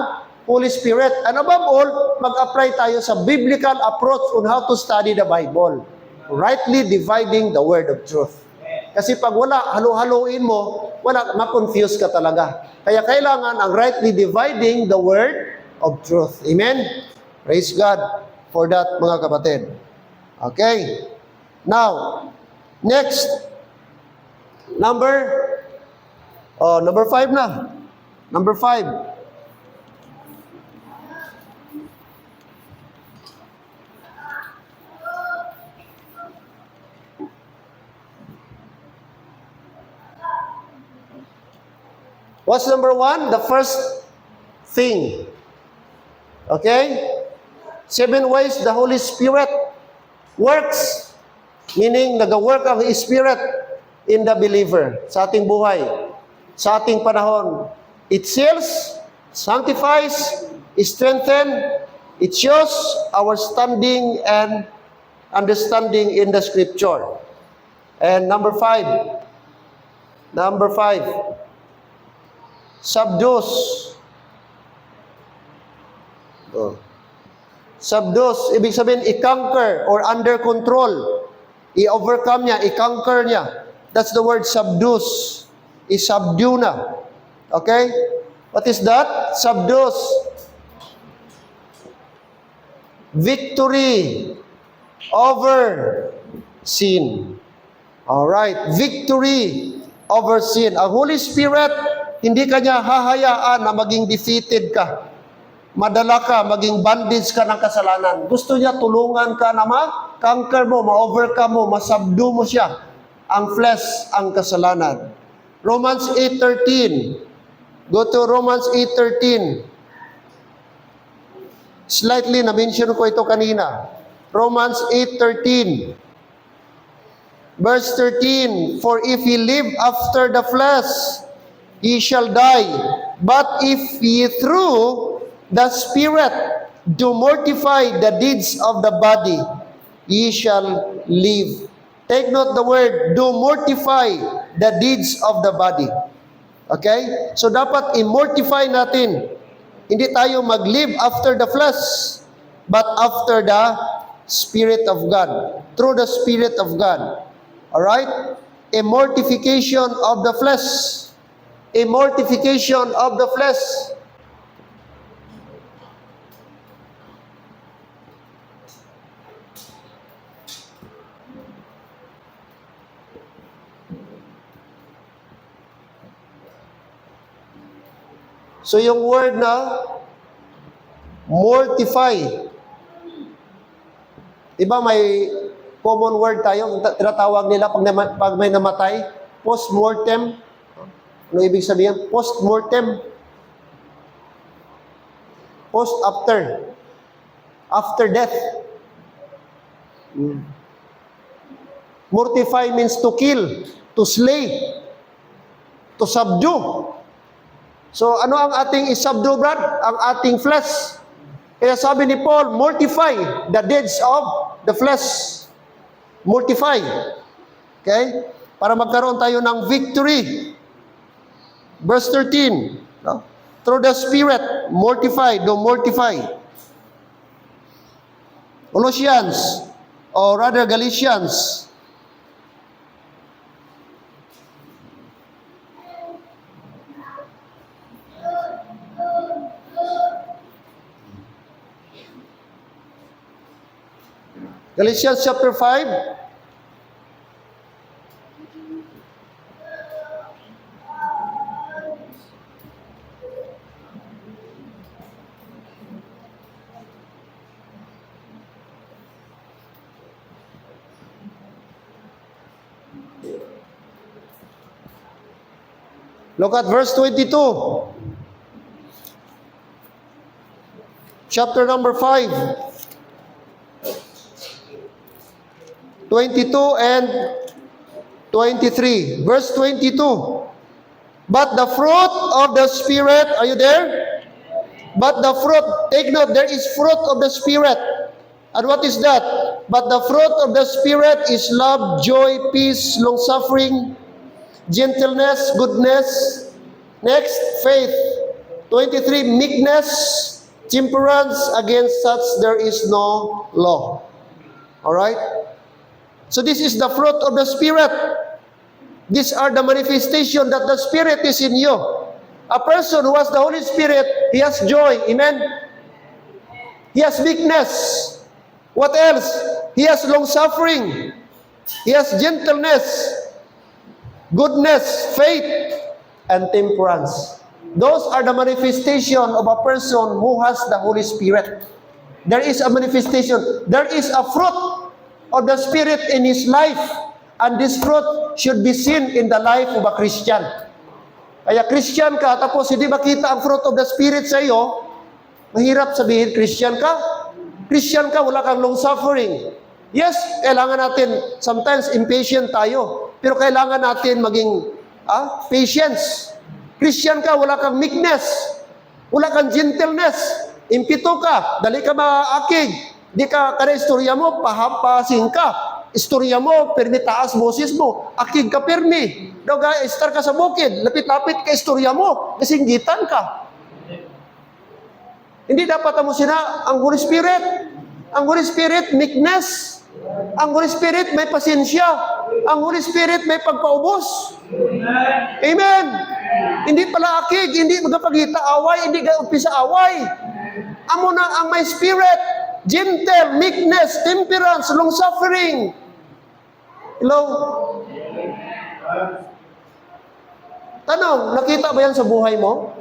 Holy Spirit. And above all, mag-apply tayo sa biblical approach on how to study the Bible. Rightly dividing the word of truth. Kasi pag wala, halo-haloin mo, wala, ma-confuse ka talaga. Kaya kailangan ang rightly dividing the word of truth. Amen? Praise God for that, mga kapatid. Okay? Now, next, number 5 na. Number 5. What's number 1? The first thing. Okay? 7 ways the Holy Spirit works. Meaning, nag-work ang Spirit in the believer. Sa ating buhay. Sa ating panahon. It seals, sanctifies, strengthens, it shows our standing and understanding in the Scripture. And number 5, Number 5. Subdus. Oh. Subdus, ibig sabihin, i-conquer or under control. I-overcome niya, i-conquer niya. That's the word subdus. I-subdue na. Okay? What is that? Subdus. Victory over sin. Alright. Victory over sin. Ang Holy Spirit, hindi kanya hahayaan na maging defeated ka. Madala ka, maging bondage ka ng kasalanan. Gusto niya tulungan ka na ma-conquer mo, ma-overcome mo, masubdue mo siya. Ang flesh, ang kasalanan. Romans 8:13. Go to Romans 8:13. Slightly, na-mention ko ito kanina. Romans 8:13. Verse 13, For if ye live after the flesh, ye shall die. But if ye through the Spirit do mortify the deeds of the body, ye shall live. Take note the word, do mortify the deeds of the body. Okay? So dapat i-mortify natin. Hindi tayo mag-live after the flesh, but after the Spirit of God. Through the Spirit of God. Alright? A mortification of the flesh. A mortification of the flesh. So yung word na mortify, diba may common word tayo, tinatawag nila pag may namatay, post-mortem. Ano ibig sabihin? Post-mortem. Post-after. After death. Mortify means to kill, to slay, to subdue. So, ano ang ating isubdue, Brad? Ang ating flesh. Kaya sabi ni Paul, mortify the deeds of the flesh. Mortify. Okay? Para magkaroon tayo ng victory. Verse 13. No? Through the Spirit, mortify, do mortify. Colossians, or rather Galatians, Galatians chapter 5. Look at verse 22. Chapter number 5. 22 and 23. Verse 22. But the fruit of the Spirit, are you there? But the fruit, take note, there is fruit of the Spirit. And what is that? But the fruit of the Spirit is love, joy, peace, long-suffering, gentleness, goodness. Next, faith. 23, meekness, temperance. Against such there is no law. Alright? So this is the fruit of the Spirit. These are the manifestation that the Spirit is in you. A person who has the Holy Spirit, he has joy. Amen? He has meekness. What else? He has long-suffering. He has gentleness, goodness, faith, and temperance. Those are the manifestation of a person who has the Holy Spirit. There is a manifestation. There is a fruit of the Spirit in his life. And this fruit should be seen in the life of a Christian. Kaya Christian ka, tapos hindi makita ang fruit of the Spirit sa iyo, mahirap sabihin Christian ka. Christian ka, wala kang long-suffering. Yes, kailangan natin, sometimes impatient tayo, pero kailangan natin maging patience. Christian ka, wala kang meekness, wala kang gentleness, impito ka, dali ka maakig, di ka kada istorya mo, pahampasin ka. istorya mo, permi taas boses mo, akig ka permi. Daw star ka sa bukid, lapit-lapit ka istorya mo, kasinggitan ka. Hindi dapat mo sina ang Holy Spirit. Ang Holy Spirit, meekness. Ang Holy Spirit, may pasensya. Ang Holy Spirit, may pagpaubos. Amen. Hindi pala akig, hindi magpagita away, hindi umpisa away. Amo na ang may spirit, gentle, meekness, temperance, long-suffering. Hello? Tanong, nakita ba yan sa buhay mo?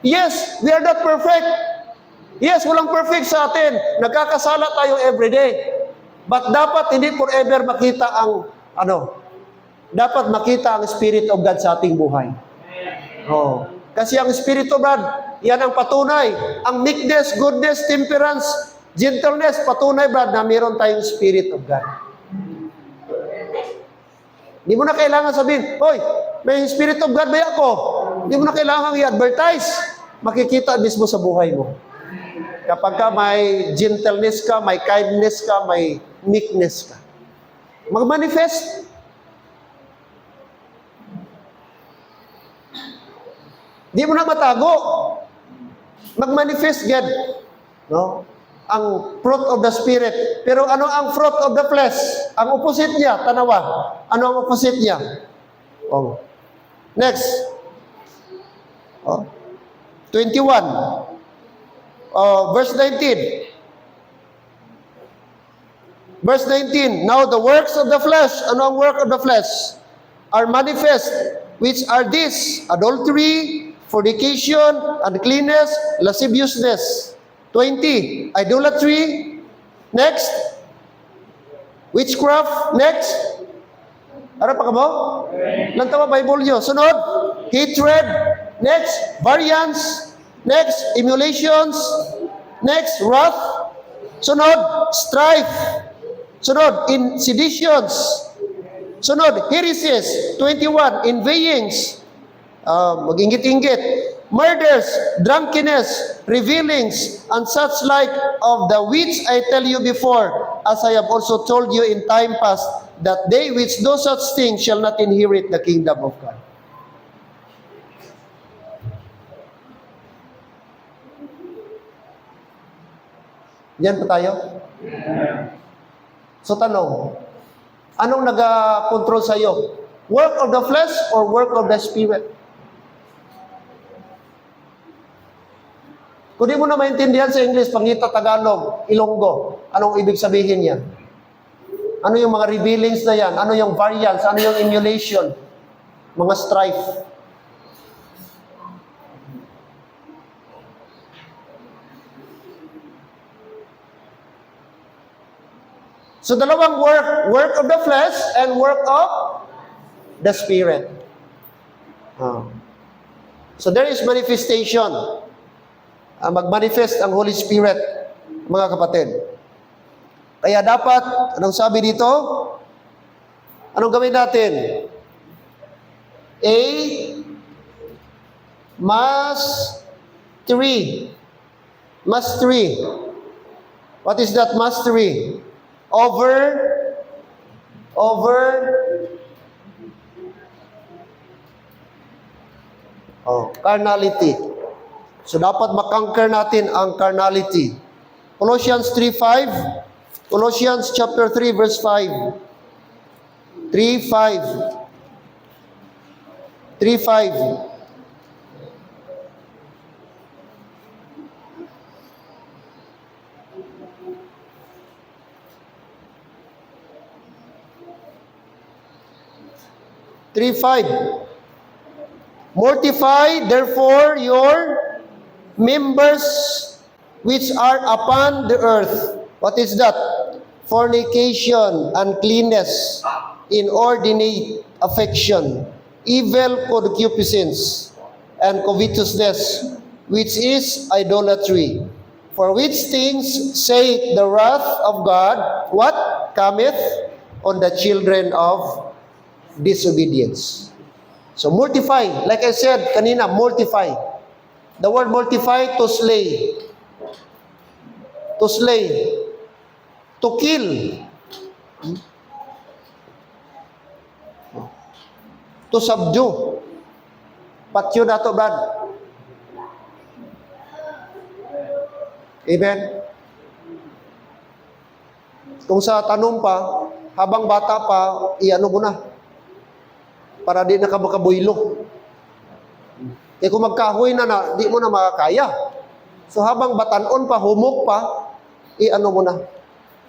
Yes, we are not perfect. Yes, walang perfect sa atin. Nagkakasala tayo everyday. But dapat hindi forever makita ang, dapat makita ang Spirit of God sa ating buhay. Oh. Kasi ang Spirit of God, yan ang patunay. Ang meekness, goodness, temperance, gentleness, patunay, brad, na meron tayong Spirit of God. Hindi mo na kailangan sabihin, hoy, may Spirit of God ba ako? Hindi mo na kailangan i-advertise. Makikita mismo sa buhay mo. Kapag ka may gentleness ka, may kindness ka, may meekness ka. Mag-manifest. Di mo na matago. Mag-manifest, God. No? Ang fruit of the Spirit. Pero ano ang fruit of the flesh? Ang opposite niya, tanawa. Ano ang opposite niya? Oh. Next. Oh. 21. Verse 19. Verse 19. Now the works of the flesh, ano ang work of the flesh? Are manifest, which are this: adultery, fornication, uncleanness, lasciviousness. 20. Idolatry. Next. Witchcraft. Next. Ano pa ka mo? Lantawa Bible nyo. Sunod. Hatred. Next. Variance. Next. Emulations. Next. Wrath. Sunod. Strife. Sunod. Seditions. Sunod. Heresies. 21. Envyings. Mag-inggit-inggit. Murders, drunkenness, revealings, and such like, of the which I tell you before, as I have also told you in time past, that they which do such things shall not inherit the kingdom of God. Yan pa tayo? So tanong, anong nag-control sa'yo? Work of the flesh or work of the Spirit? Kung di mo na maintindihan sa English, pangita Tagalog, Ilonggo, anong ibig sabihin yan? Ano yung mga revealings na yan? Ano yung variance? Ano yung emulation? Mga strife. So dalawang work of the flesh and work of the Spirit. So there is manifestation. Mag-manifest ang Holy Spirit, mga kapatid. Kaya dapat, anong sabi dito? Anong gawin natin? A, mastery. Mastery. What is that mastery? Over carnality. So dapat makonquer natin ang carnality. Colossians 3:5. Colossians chapter 3 verse 5. 3:5. 3:5. Mortify therefore your members which are upon the earth. What is that? Fornication, uncleanness, inordinate affection, evil concupiscence, and covetousness, which is idolatry. For which things saith the wrath of God, what cometh on the children of disobedience. So mortify, like I said kanina, mortify. The word mortify, to slay. To slay. To kill. to subdue. Patyo na to, Brad. Amen? Kung sa tanong pa, habang bata pa, iano mo na. Para di na ka makabuylo. Eh kung magkahoy na, di mo na makakaya. So habang batanon pa, humok pa, iano mo na.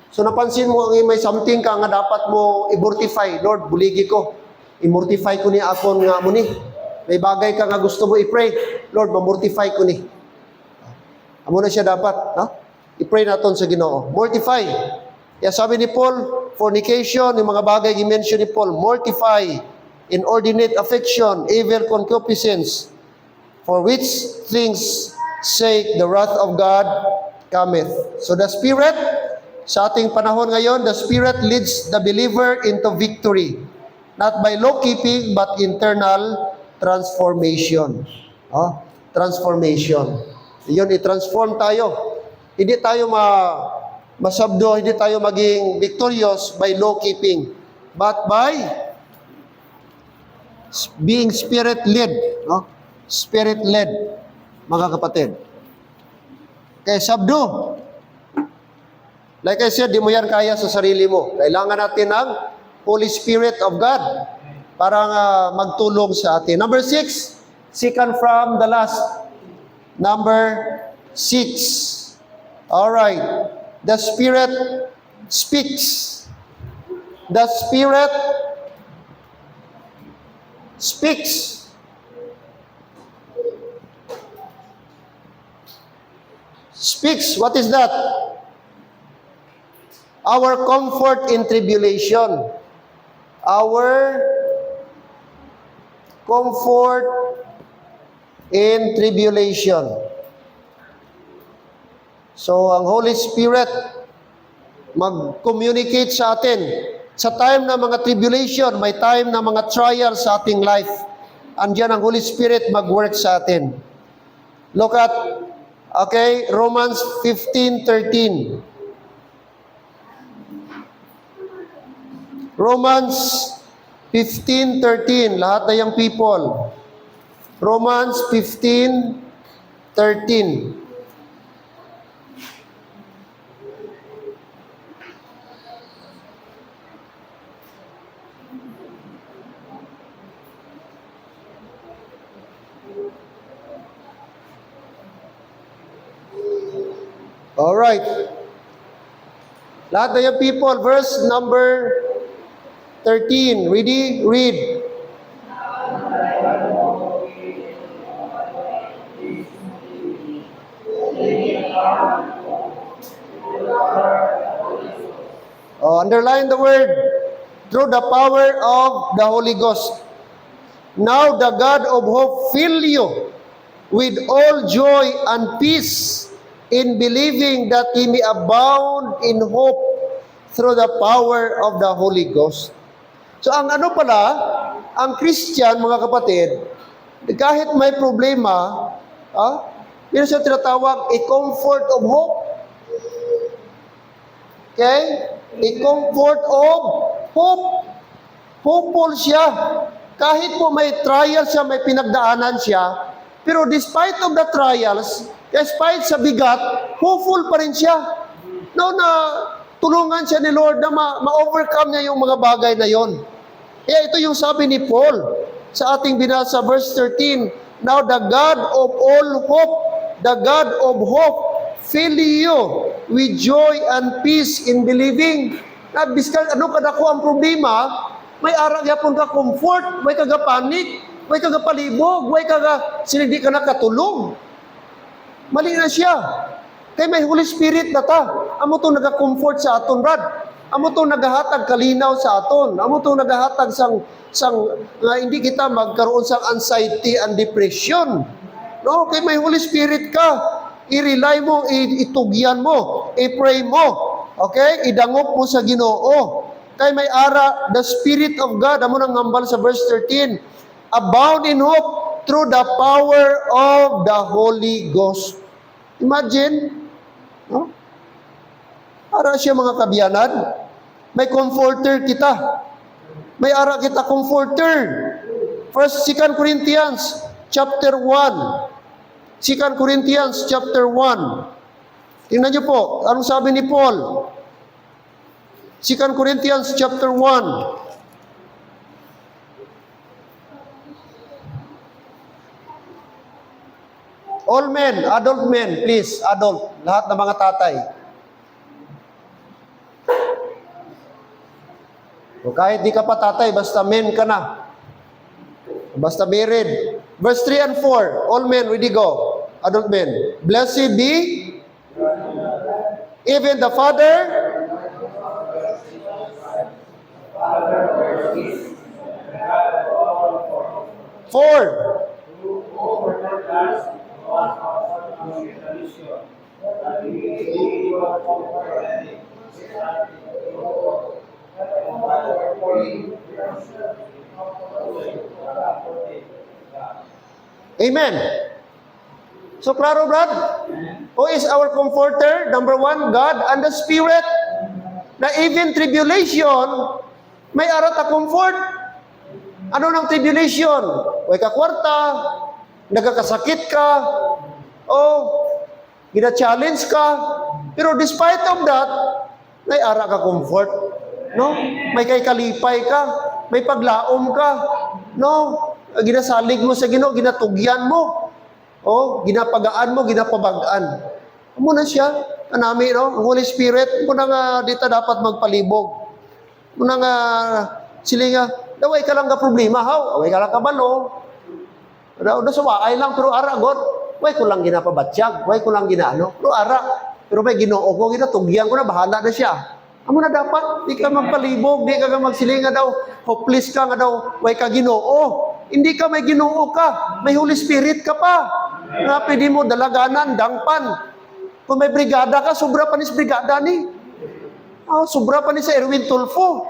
So napansin mo, may something ka nga dapat mo i-mortify. Lord, buligi ko. I-mortify ko ni akon nga mo ni. May bagay ka nga gusto mo i-pray. Lord, ma-mortify ko ni. Amo na siya dapat. No? I-pray naton sa Ginoo. Mortify. Kaya sabi ni Paul, fornication, yung mga bagay i-mention ni Paul, mortify, inordinate affection, evil concupiscence, for which things sake the wrath of God cometh. So the Spirit, sa ating panahon ngayon, the Spirit leads the believer into victory. Not by law-keeping, but internal transformation. Transformation. Yun, i-transform tayo. Hindi tayo masabdo, hindi tayo maging victorious by law-keeping, but by being Spirit-led. No? Spirit-led, mga kapatid. Kaya sabdo. Like I said, di mo yan kaya sa sarili mo. Kailangan natin ng Holy Spirit of God para magtulong sa atin. Number 6, second from the last. Number 6. Alright. The Spirit speaks. The Spirit speaks. Speaks. What is that? Our comfort in tribulation. Our comfort in tribulation. So, ang Holy Spirit mag-communicate sa atin. Sa time ng mga tribulation, may time ng mga trials sa ating life. Andiyan ang Holy Spirit mag-work sa atin. Look at, Romans 15:13. Romans 15:13. Lahat na yung people. Romans 15:13. All right. Lahat na yung people, verse number 13. Ready? Read. Underline the word, through the power of the Holy Ghost. Now the God of hope fill you with all joy and peace in believing that ye may abound in hope through the power of the Holy Ghost. So ang ang Christian, mga kapatid, kahit may problema, yun siya tinatawag, a comfort of hope. Okay? A comfort of hope. Hopeful siya. Kahit po may trials siya, may pinagdaanan siya, pero despite of the trials, despite sa bigat, hopeful pa rin siya. No, na tulungan siya ni Lord na ma-overcome niya yung mga bagay na yon. Kaya ito yung sabi ni Paul sa ating binasa verse 13. Now the God of all hope, the God of hope, fill you with joy and peace in believing. Na biskal kadako ang problema, may ara gyapon ka comfort, may kaga panic, may kaga palibog, may kaga sinindi ka nakatulong. Mali na siya. Kay may Holy Spirit na ta. Amo to naga-comfort sa aton, Brad. Amo to nagahatag kalinaw sa aton. Amo to nagahatag sang hindi kita magkaroon sang anxiety and depression. No, kay may Holy Spirit ka. I-rely mo, itugyan mo, i-pray mo. Okay? Idangop mo sa Ginoo. Kay may ara, the Spirit of God, amo nang ngambal sa verse 13, abound in hope through the power of the Holy Ghost. Imagine, no? Ara siya mga kabyanan. May comforter kita. May ara kita comforter. 2 Corinthians chapter 1. 2 Corinthians chapter 1. Tingnan niyo po, anong sabi ni Paul? 2 Corinthians chapter 1. All men, adult men, please, adult, lahat ng mga tatay. O kahit di ka pa tatay, basta men ka na. Basta married. Verse 3 and 4, all men, ready go. Adult men. Blessed be even the Father for Amen. So, klaro, Brad? Who is our comforter? Number 1, God and the Spirit. Na even tribulation, may arat a comfort. Ano ng tribulation? Way ka kwarta, nagkakasakit ka, gina-challenge ka, pero despite of that, may ara ka comfort. No? May kay kalipay ka, may paglaom ka, no? Ginasalig mo sa Ginoo, ginatugyan mo. Ginapagaan mo, ginapabagaan. Amo na siya, anami, no? Ang Holy Spirit, mo na nga dito dapat magpalibog. Mo na nga, sila nga, daway ka lang ka problema, away ka lang ka balo. Daw sa waay lang, pero ara, God, way ko lang ginapabatsyag, way ko lang ginaano, pero ara, pero may Ginoo ko, ginatugyan ko na, bahala na siya. Amo na dapat, di ka magpalibog, di ka magsilinga daw, hopeless ka nga daw, way ka Ginoo. Hindi ka may Ginoo ka, may Holy Spirit ka pa. Na pwede mo dalaganan, dangpan. Kung may brigada ka, sobra pa ni sa brigada ni. Sobra pa ni sa Erwin Tulfo.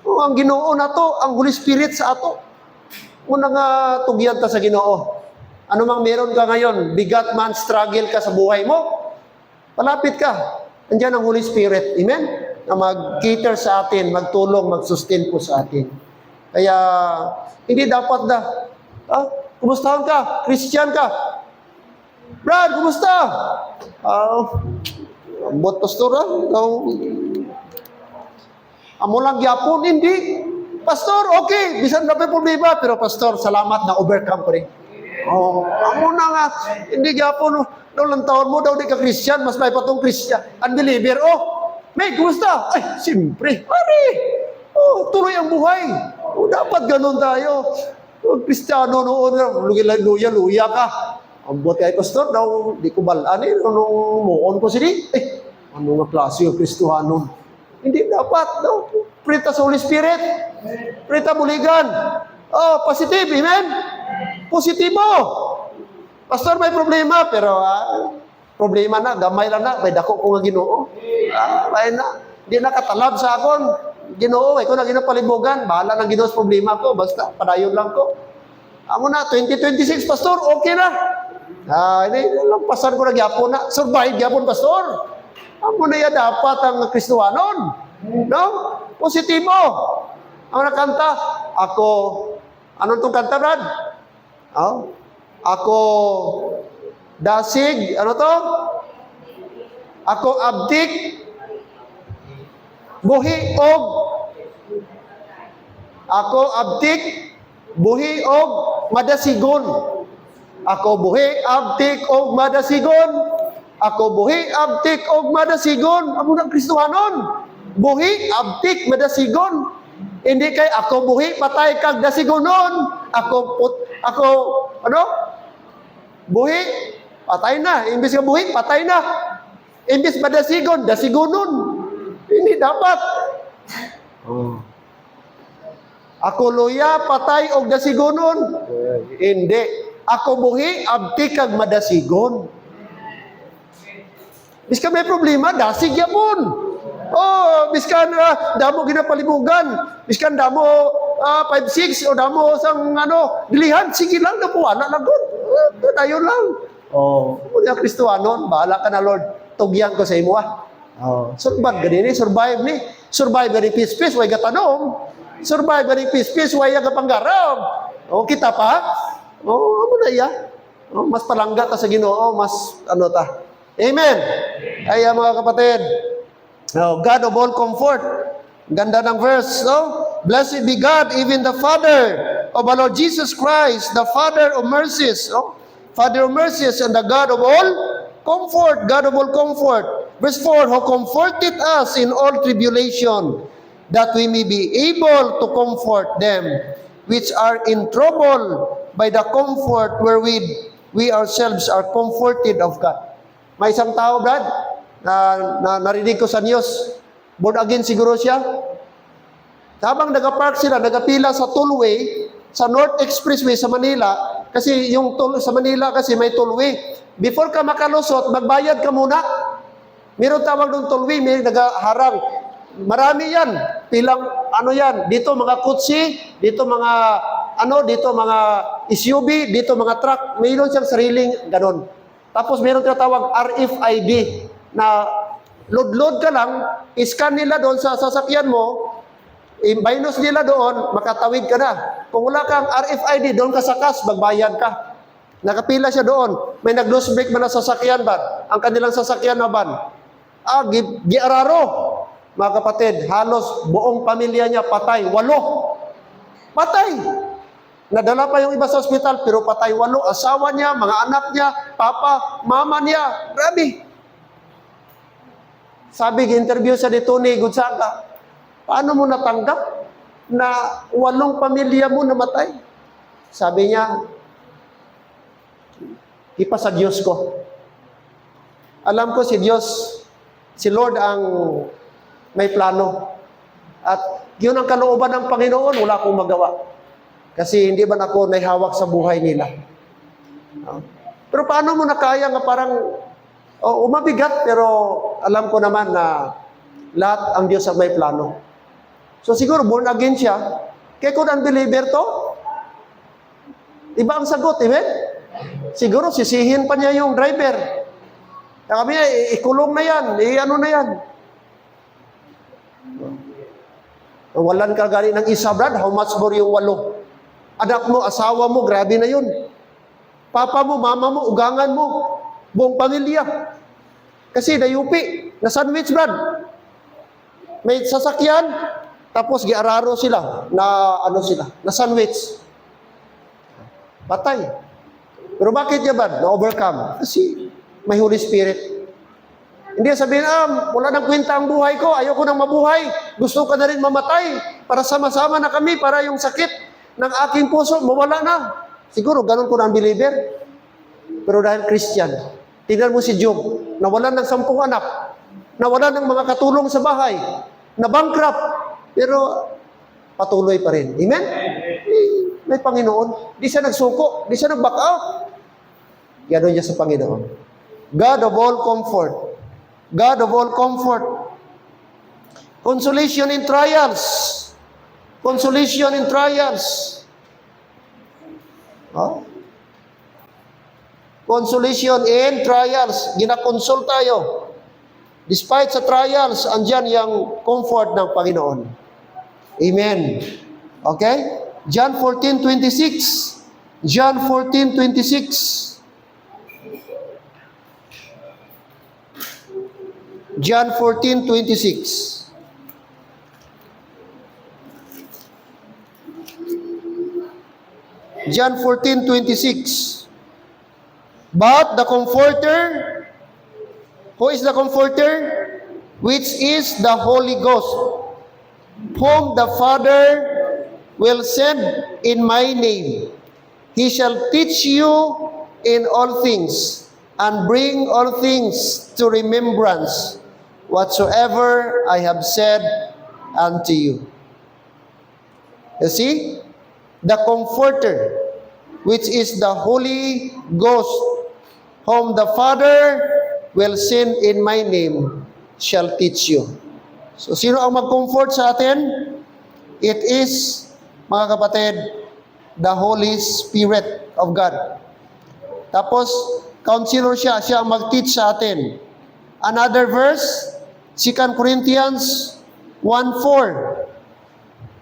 Ang Ginoo na to, ang Holy Spirit sa ato. Muna nga tugyan ta sa Ginoo. Ano mang meron ka ngayon, bigat man, struggle ka sa buhay mo, palapit ka. Andiyan ang Holy Spirit. Amen? Na mag-cater sa atin, magtulong, mag-sustain po sa atin. Kaya, hindi dapat na, kumustahan ka? Christian ka? Brad, kumusta? Ambot pastor, amo lang yapon, hindi. Pastor, okay, bisan na may problema, pero pastor, salamat na overcome ko rin. Amo na nga, hindi yapon, daw lang taon mo, daw di ka Christian, mas may patong Christian, unbeliever, may, kumusta? Ay, siyempre, pare, tuloy ang buhay. Dapat ganun tayo. Kristiyano noon, luya ka. Ang buhat kay pastor, daw, di ko balaan anong muon ko sini. Ano nga klase yung Kristiyano? Hindi dapat, daw. Prita sa Holy Spirit. Prita buligan. Positive, amen? Positibo. Pastor, may problema, pero problema na, gamay lang na, may dako ko nga Ginoo. May na, di na katalab sa akon. Ginoo, ko na ginapalibugan, bahala ng Ginoo sa problema ko, basta padayon lang ko. Amo na, 2026, pastor, okay na. Lampasan ko na gyapon na, survive gyapon, pastor. Amo na yan dapat ang Kristohanon. No? Positibo. Ang nakanta, ako, anong itong kanta, Brad? Ako, dasig, ano to? Ako, abdik, buhi og ako abtik buhi og madasigon. Ako buhi abtik og madasigon. Ako buhi abtik og madasigon. Amo nang Kristohanon. Buhi abtik madasigon. Hindi kay ako buhi patay kag dasigonon. Ako ano? Buhi patay na. Imbis ka buhi patay na. Imbis madasigon dasigonon. Hindi dapat. Ako luya, patay, og dasigonon. Hindi. Ako buhi, abti kag madasigon. Biskan may problema, dasig yapon. Biskan damo ginapalibugan. Biskan damo 5-6 o damo sang dilihan, sige lang na po, lang good. Tayo lang. Muna Kristohanon, bahala ka na Lord. Tugyan ko sa imo survive ganini, survive ni. Survive gani peace, way gatanom. Survive gani peace, way aga panggarab. O, kita pa? O, ano na iya? O, mas palangga ta sa Ginoo, mas ano ta. Amen. Ay, mga kapatid. Oh, God of all comfort. Ganda ng verse, no? Blessed be God, even the Father of our Lord Jesus Christ, the Father of mercies, no? Father of mercies and the God of all comfort, God of all comfort. Verse 4, who comforted us in all tribulation, that we may be able to comfort them which are in trouble by the comfort wherewith we ourselves are comforted of God. May isang tao, Brad, na narinig ko sa news, born again siguro siya. Habang nagapark sila, nagapila sa tollway, sa North Expressway sa Manila, kasi yung sa Manila kasi may tollway. Before ka makalusot, magbayad ka muna. Meron tawag ng tollway, may nagaharang. Marami yan. Pilang, ano yan, dito mga kutsi, dito mga, dito mga SUV, dito mga truck. Mayroon siyang sariling ganon. Tapos meron tinatawag RFID na load ka lang, iscan nila doon sa sasakyan mo, i-minus nila doon, makatawid ka na. Kung wala kang RFID, doon ka sa cash, magbayad ka. Nakapila siya doon. May nag-loose brake man na sasakyan ba? Ang kanilang sasakyan na ban? Giararo. Mga kapatid, halos buong pamilya niya patay. 8. Patay. Nadala pa yung iba sa ospital, pero patay 8. Asawa niya, mga anak niya, papa, mama niya. Grabe. Sabi, interview sa ni Tony Gonzaga, paano mo natanggap na 8 pamilya mo namatay? Sabi niya, ipa sa Diyos ko. Alam ko si Diyos, si Lord ang may plano. At yun ang kalooban ng Panginoon, wala akong magawa. Kasi hindi man ako naihawak sa buhay nila. Pero paano mo nakaya nga parang umabigat, pero alam ko naman na lahat ang Diyos ang may plano. So siguro born again siya. Kaya kung unbeliever to, iba ang sagot, amen? Siguro sisihin pa niya yung driver. Kami, ikulong na yan, ano na yan. Walan ka gani ng isa, Brad, how much more yung 8? Anak mo, asawa mo, grabe na yun. Papa mo, mama mo, ugangan mo, buong pamilya. Kasi nayupi, na sandwich, Brad. May sasakyan, tapos giararo sila, na sandwich. Patay. Pero bakit niya, Brad, na-overcome? Kasi may Holy Spirit. Hindi sabihin, wala nang kwenta ang buhay ko, ayoko nang mabuhay, gusto ka na rin mamatay, para sama-sama na kami, para yung sakit ng aking puso, mawala na. Siguro, ganun ko na ang believer. Pero dahil Christian, tingnan mo si Job, nawalan ng 10 anak, nawalan ng mga katulong sa bahay, na bankrupt, pero patuloy pa rin. Amen? May Panginoon. Di siya nagsuko, di siya nag-back out. Gano'n niya sa Panginoon. God of all comfort. God of all comfort. Consolation in trials. Consolation in trials. Consolation in trials. Ginakonsol tayo. Despite sa trials, andyan yung comfort ng Panginoon. Amen. Okay? John 14:26. John 14:26. John 14:26. John 14:26. But the Comforter, who is the Comforter? Which is the Holy Ghost, whom the Father will send in my name. He shall teach you in all things, and bring all things to remembrance, whatsoever I have said unto you. You see? The Comforter, which is the Holy Ghost, whom the Father will send in my name, shall teach you. So, sino ang mag-comfort sa atin? It is, mga kapatid, the Holy Spirit of God. Tapos, counselor siya ang mag-teach sa atin. Another verse, 2 Corinthians 1:4.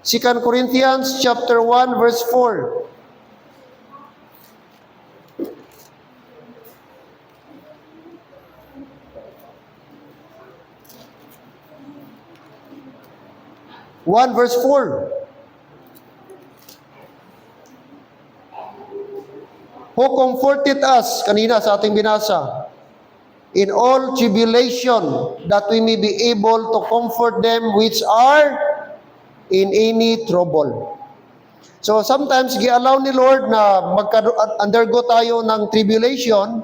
2 Corinthians chapter 1 verse 4. 1 verse 4. Who comforted us, kanina sa ating binasa, in all tribulation, that we may be able to comfort them which are in any trouble. So sometimes gi-allow ni Lord na undergo tayo ng tribulation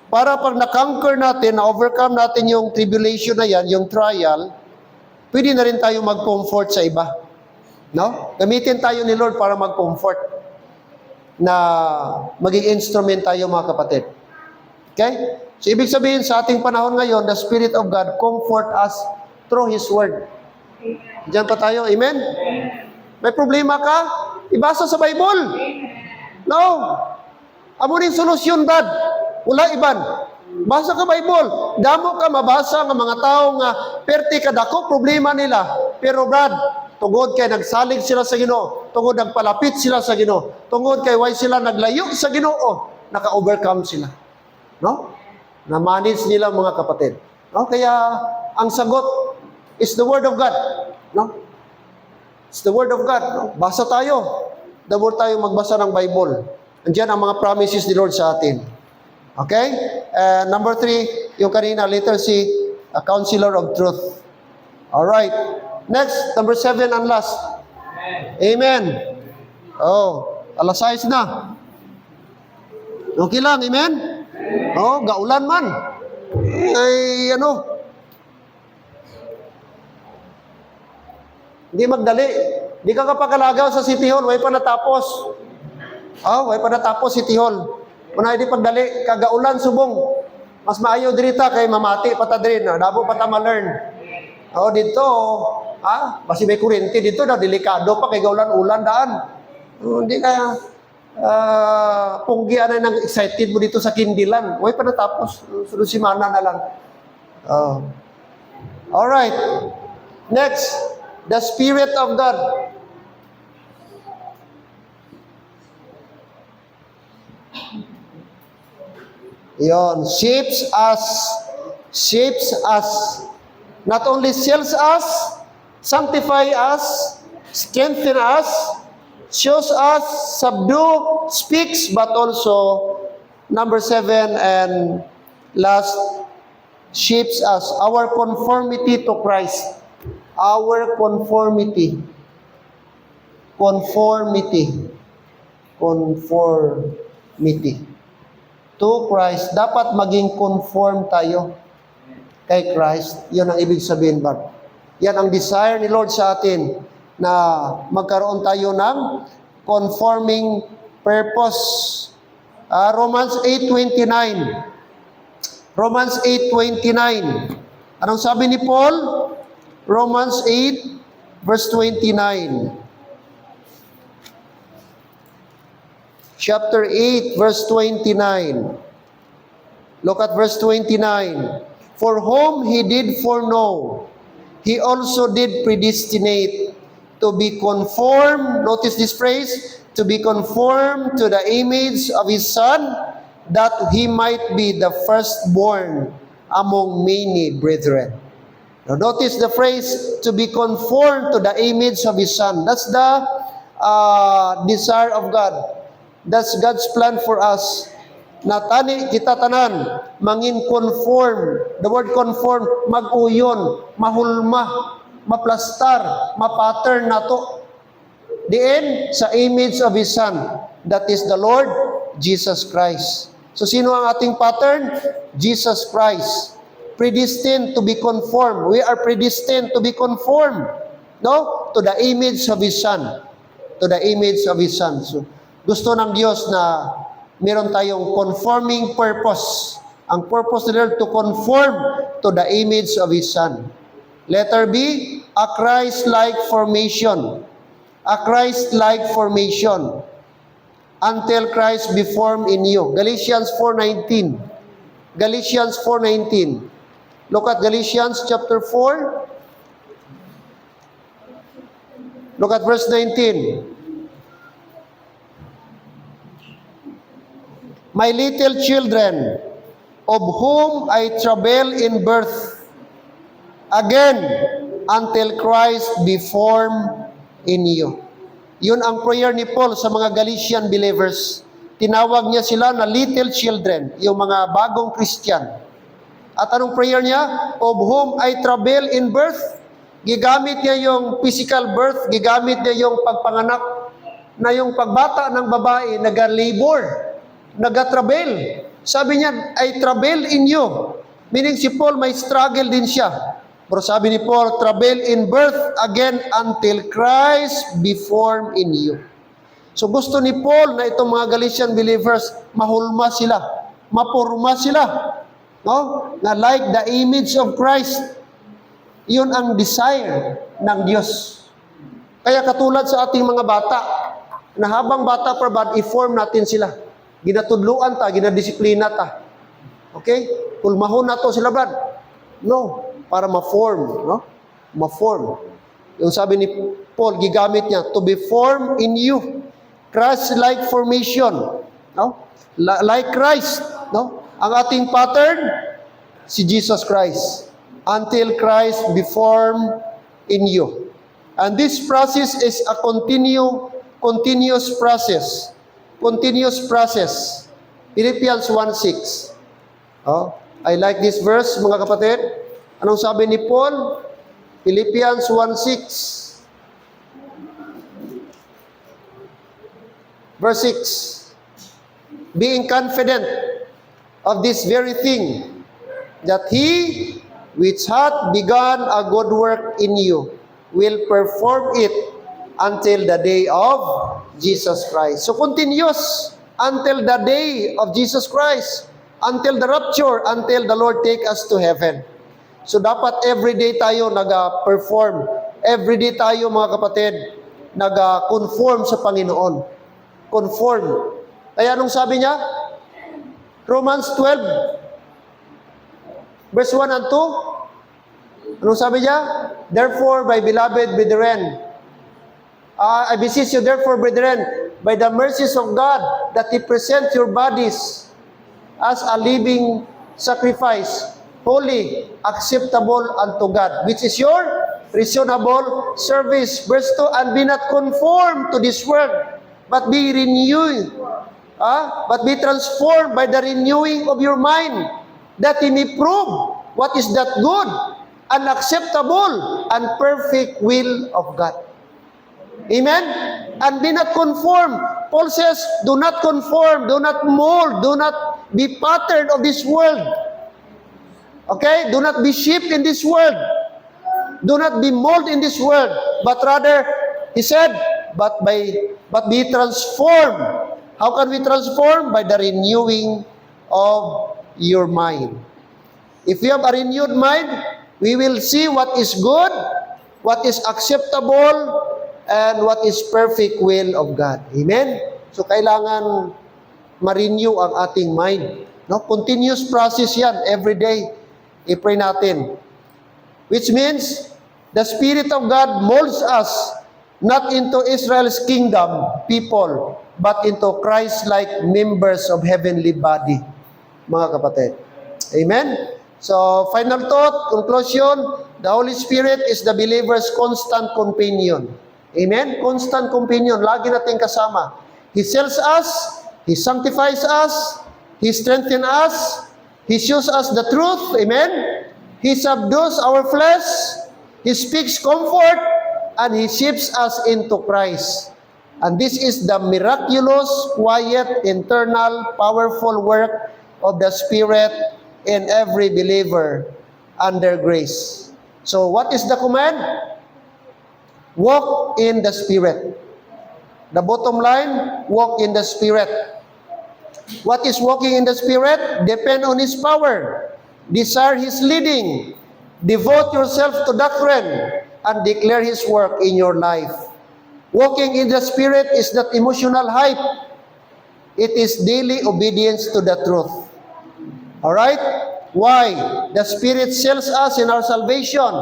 para pag na-conquer natin, na-overcome natin yung tribulation na yan, yung trial, pwede na rin tayo mag-comfort sa iba. No? Gamitin tayo ni Lord para mag-comfort, na maging instrument tayo, mga kapatid. Okay? So ibig sabihin sa ating panahon ngayon, the Spirit of God comfort us through His Word. Diyan pa tayo. Amen? May problema ka? Ibasa sa Bible. No. Amo rin solusyon, Brad. Wala iban. Basa ka Bible. Damo ka mabasa ng mga tao nga perti kadako problema nila. Pero Brad, tungod kay nagsalig sila sa Ginoo, tungod nagpalapit sila sa Ginoo, tungod kay way sila naglayo sa Ginoo, naka-overcome sila. No? Na-manage nila, mga kapatid. No? Kaya ang sagot is the Word of God. No? It's the Word of God. No? Basa tayo. Dabor tayo magbasa ng Bible. Andiyan ang mga promises ni Lord sa atin. Okay? Number 3, yung kanina, letter C, a counselor of truth. Alright. Next, number 7 and last. Amen. Oh, alas 6 na. Okay lang, amen? Oh, gaulan man. Ay, ano? Hindi magdali. Di ka kapakalagaw sa City Hall, way pa natapos. Oh, way pa natapos City Hall. Una hindi pagdali, kagaulan subong. Mas maayo dirita kay mamati patadrin, dabo pa ta ma-learn. Oh, dito, basi may kuryente dito na delikado pa kay gaulan-ulan daan. Hindi ka punggian na ng excited mo dito sa Kindilan. Way pa natapos, sunod simana na lang. All right. Next, the Spirit of God. Yon, shapes us, not only seals us, sanctify us, strengthen us, shows us, subdue, speaks, but also, number 7 and last, shapes us, our conformity to Christ. Our conformity to Christ. Dapat maging conform tayo kay Christ. Yan ang ibig sabihin, Bart. Yan ang desire ni Lord sa atin, na magkaroon tayo ng conforming purpose. Romans 8:29. Romans 8:29. Anong sabi ni Paul? Romans 8 verse 29. Chapter 8 verse 29. Look at verse 29. For whom he did foreknow, he also did predestinate to be conformed, notice this phrase, to be conformed to the image of his Son, that he might be the firstborn among many brethren. Now notice the phrase, to be conformed to the image of his Son. That's the desire of God. That's God's plan for us. Na tani kita tanan, mangin conform. The word conform, mag-uyon, mahulma, maplastar, mapattern nato. Diin sa image of His Son. That is the Lord Jesus Christ. So sino ang ating pattern? Jesus Christ. Predestined to be conformed. We are predestined to be conformed, no? To the image of His Son. To the image of His Son. So, gusto ng Diyos na meron tayong conforming purpose. Ang purpose ni Lord to conform to the image of His Son. Letter B, a Christ-like formation. A Christ-like formation. Until Christ be formed in you. Galatians 4:19. Galatians 4:19. Look at Galatians chapter 4. Look at verse 19. My little children, of whom I travail in birth, again until Christ be formed in you. Yun ang prayer ni Paul sa mga Galatian believers. Tinawag niya sila na little children, yung mga bagong Christian. At anong prayer niya? Of whom I travail in birth. Gigamit niya yung physical birth, gigamit niya yung pagpanganak, na yung pagbata ng babae, nag-labor, nag-travel. Sabi niya, I travail in you. Meaning si Paul may struggle din siya. Pero sabi ni Paul, travail in birth again until Christ be formed in you. So gusto ni Paul na itong mga Galatian believers, mahulma sila, mapurma sila, no? Na like the image of Christ. Yun ang desire ng Diyos. Kaya katulad sa ating mga bata, na habang bata pa ba, i-form natin sila. Ginatudluan ta, ginadisiplina ta. Okay? Kulmahon na to sila, Brad. No, para ma-form, no? Ma-form. Yung sabi ni Paul, gigamit niya, to be formed in you. Christ-like formation, no? Like Christ, no? Ang ating pattern, si Jesus Christ. Until Christ be formed in you. And this process is a continuous process. Continuous process. Philippians 1:6. Oh, I like this verse, mga kapatid. Anong sabi ni Paul? Philippians 1:6. Verse 6. Being confident of this very thing, that he which hath begun a good work in you will perform it until the day of Jesus Christ. So continuous until the day of Jesus Christ, until the rapture, until the Lord take us to heaven. So dapat everyday tayo nag-perform. Everyday tayo, mga kapatid, nag-conform sa Panginoon. Conform. Kaya anong sabi niya? Romans 12, verse 1 and 2. Anong sabi niya? Therefore, my beloved brethren, I beseech you therefore, brethren, by the mercies of God, that ye present your bodies as a living sacrifice, holy, acceptable unto God, which is your reasonable service. Verse 2, and be not conformed to this world, but be renewed, but be transformed by the renewing of your mind, that ye may prove what is that good, and acceptable, and perfect will of God. Amen? And be not conformed. Paul says, do not conform, do not mold, do not be patterned of this world. Okay? Do not be shaped in this world. Do not be molded in this world. But rather, he said, but be transformed. How can we transform? By the renewing of your mind. If we have a renewed mind, we will see what is good, what is acceptable, and what is perfect will of God. Amen? So, kailangan ma-renew ang ating mind. No? Continuous process yan, every day. I-pray natin. Which means, the Spirit of God molds us not into Israel's kingdom people, but into Christ-like members of heavenly body, mga kapatid. Amen? So, final thought, conclusion, the Holy Spirit is the believer's constant companion. Amen? Constant companion, lagi nating kasama. He sells us, He sanctifies us, He strengthens us, He shows us the truth. Amen? He subdues our flesh, He speaks comfort, and He shapes us into Christ. And this is the miraculous, quiet, internal, powerful work of the Spirit in every believer under grace. So, what is the command? Walk in the Spirit. The bottom line, walk in the Spirit. What is walking in the Spirit? Depend on His power. Desire His leading. Devote yourself to doctrine and declare His work in your life. Walking in the Spirit is not emotional hype. It is daily obedience to the truth. Alright? Why? The Spirit seals us in our salvation.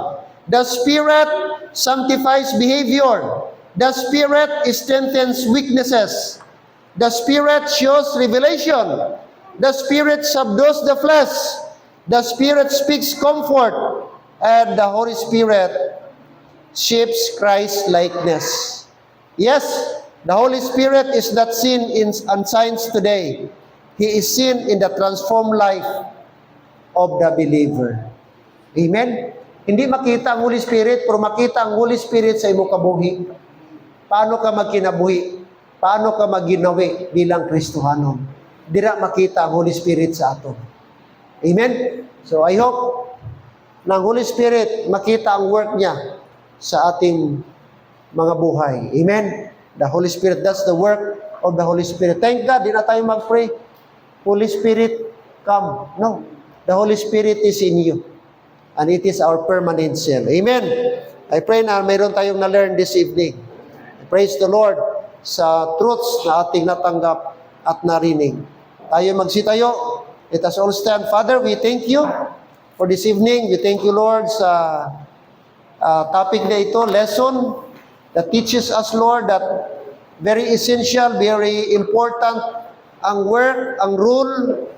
The Spirit sanctifies behavior. The Spirit strengthens weaknesses. The Spirit shows revelation. The Spirit subdues the flesh. The Spirit speaks comfort. And the Holy Spirit shapes Christ likeness. Yes, the Holy Spirit is not seen in science today. He is seen in the transformed life of the believer. Amen? Hindi makita ang Holy Spirit, pero makita ang Holy Spirit sa imong kabuhi. Paano ka magkinabuhi? Paano ka magginawi bilang Kristohanon? Dira makita ang Holy Spirit sa ato. Amen? So I hope na ang Holy Spirit makita ang work niya sa ating mga buhay. Amen? The Holy Spirit, that's the work of the Holy Spirit. Thank God, di na tayo mag-pray, Holy Spirit, come. No. The Holy Spirit is in you. And it is our permanent seal. Amen? I pray na mayroon tayong na-learn this evening. Praise the Lord sa truths na ating natanggap at narinig. Tayo magsitayo. Let us all stand. Father, we thank you for this evening. We thank you, Lord, sa topic na ito, lesson that teaches us, Lord, that very essential, very important ang work, ang rule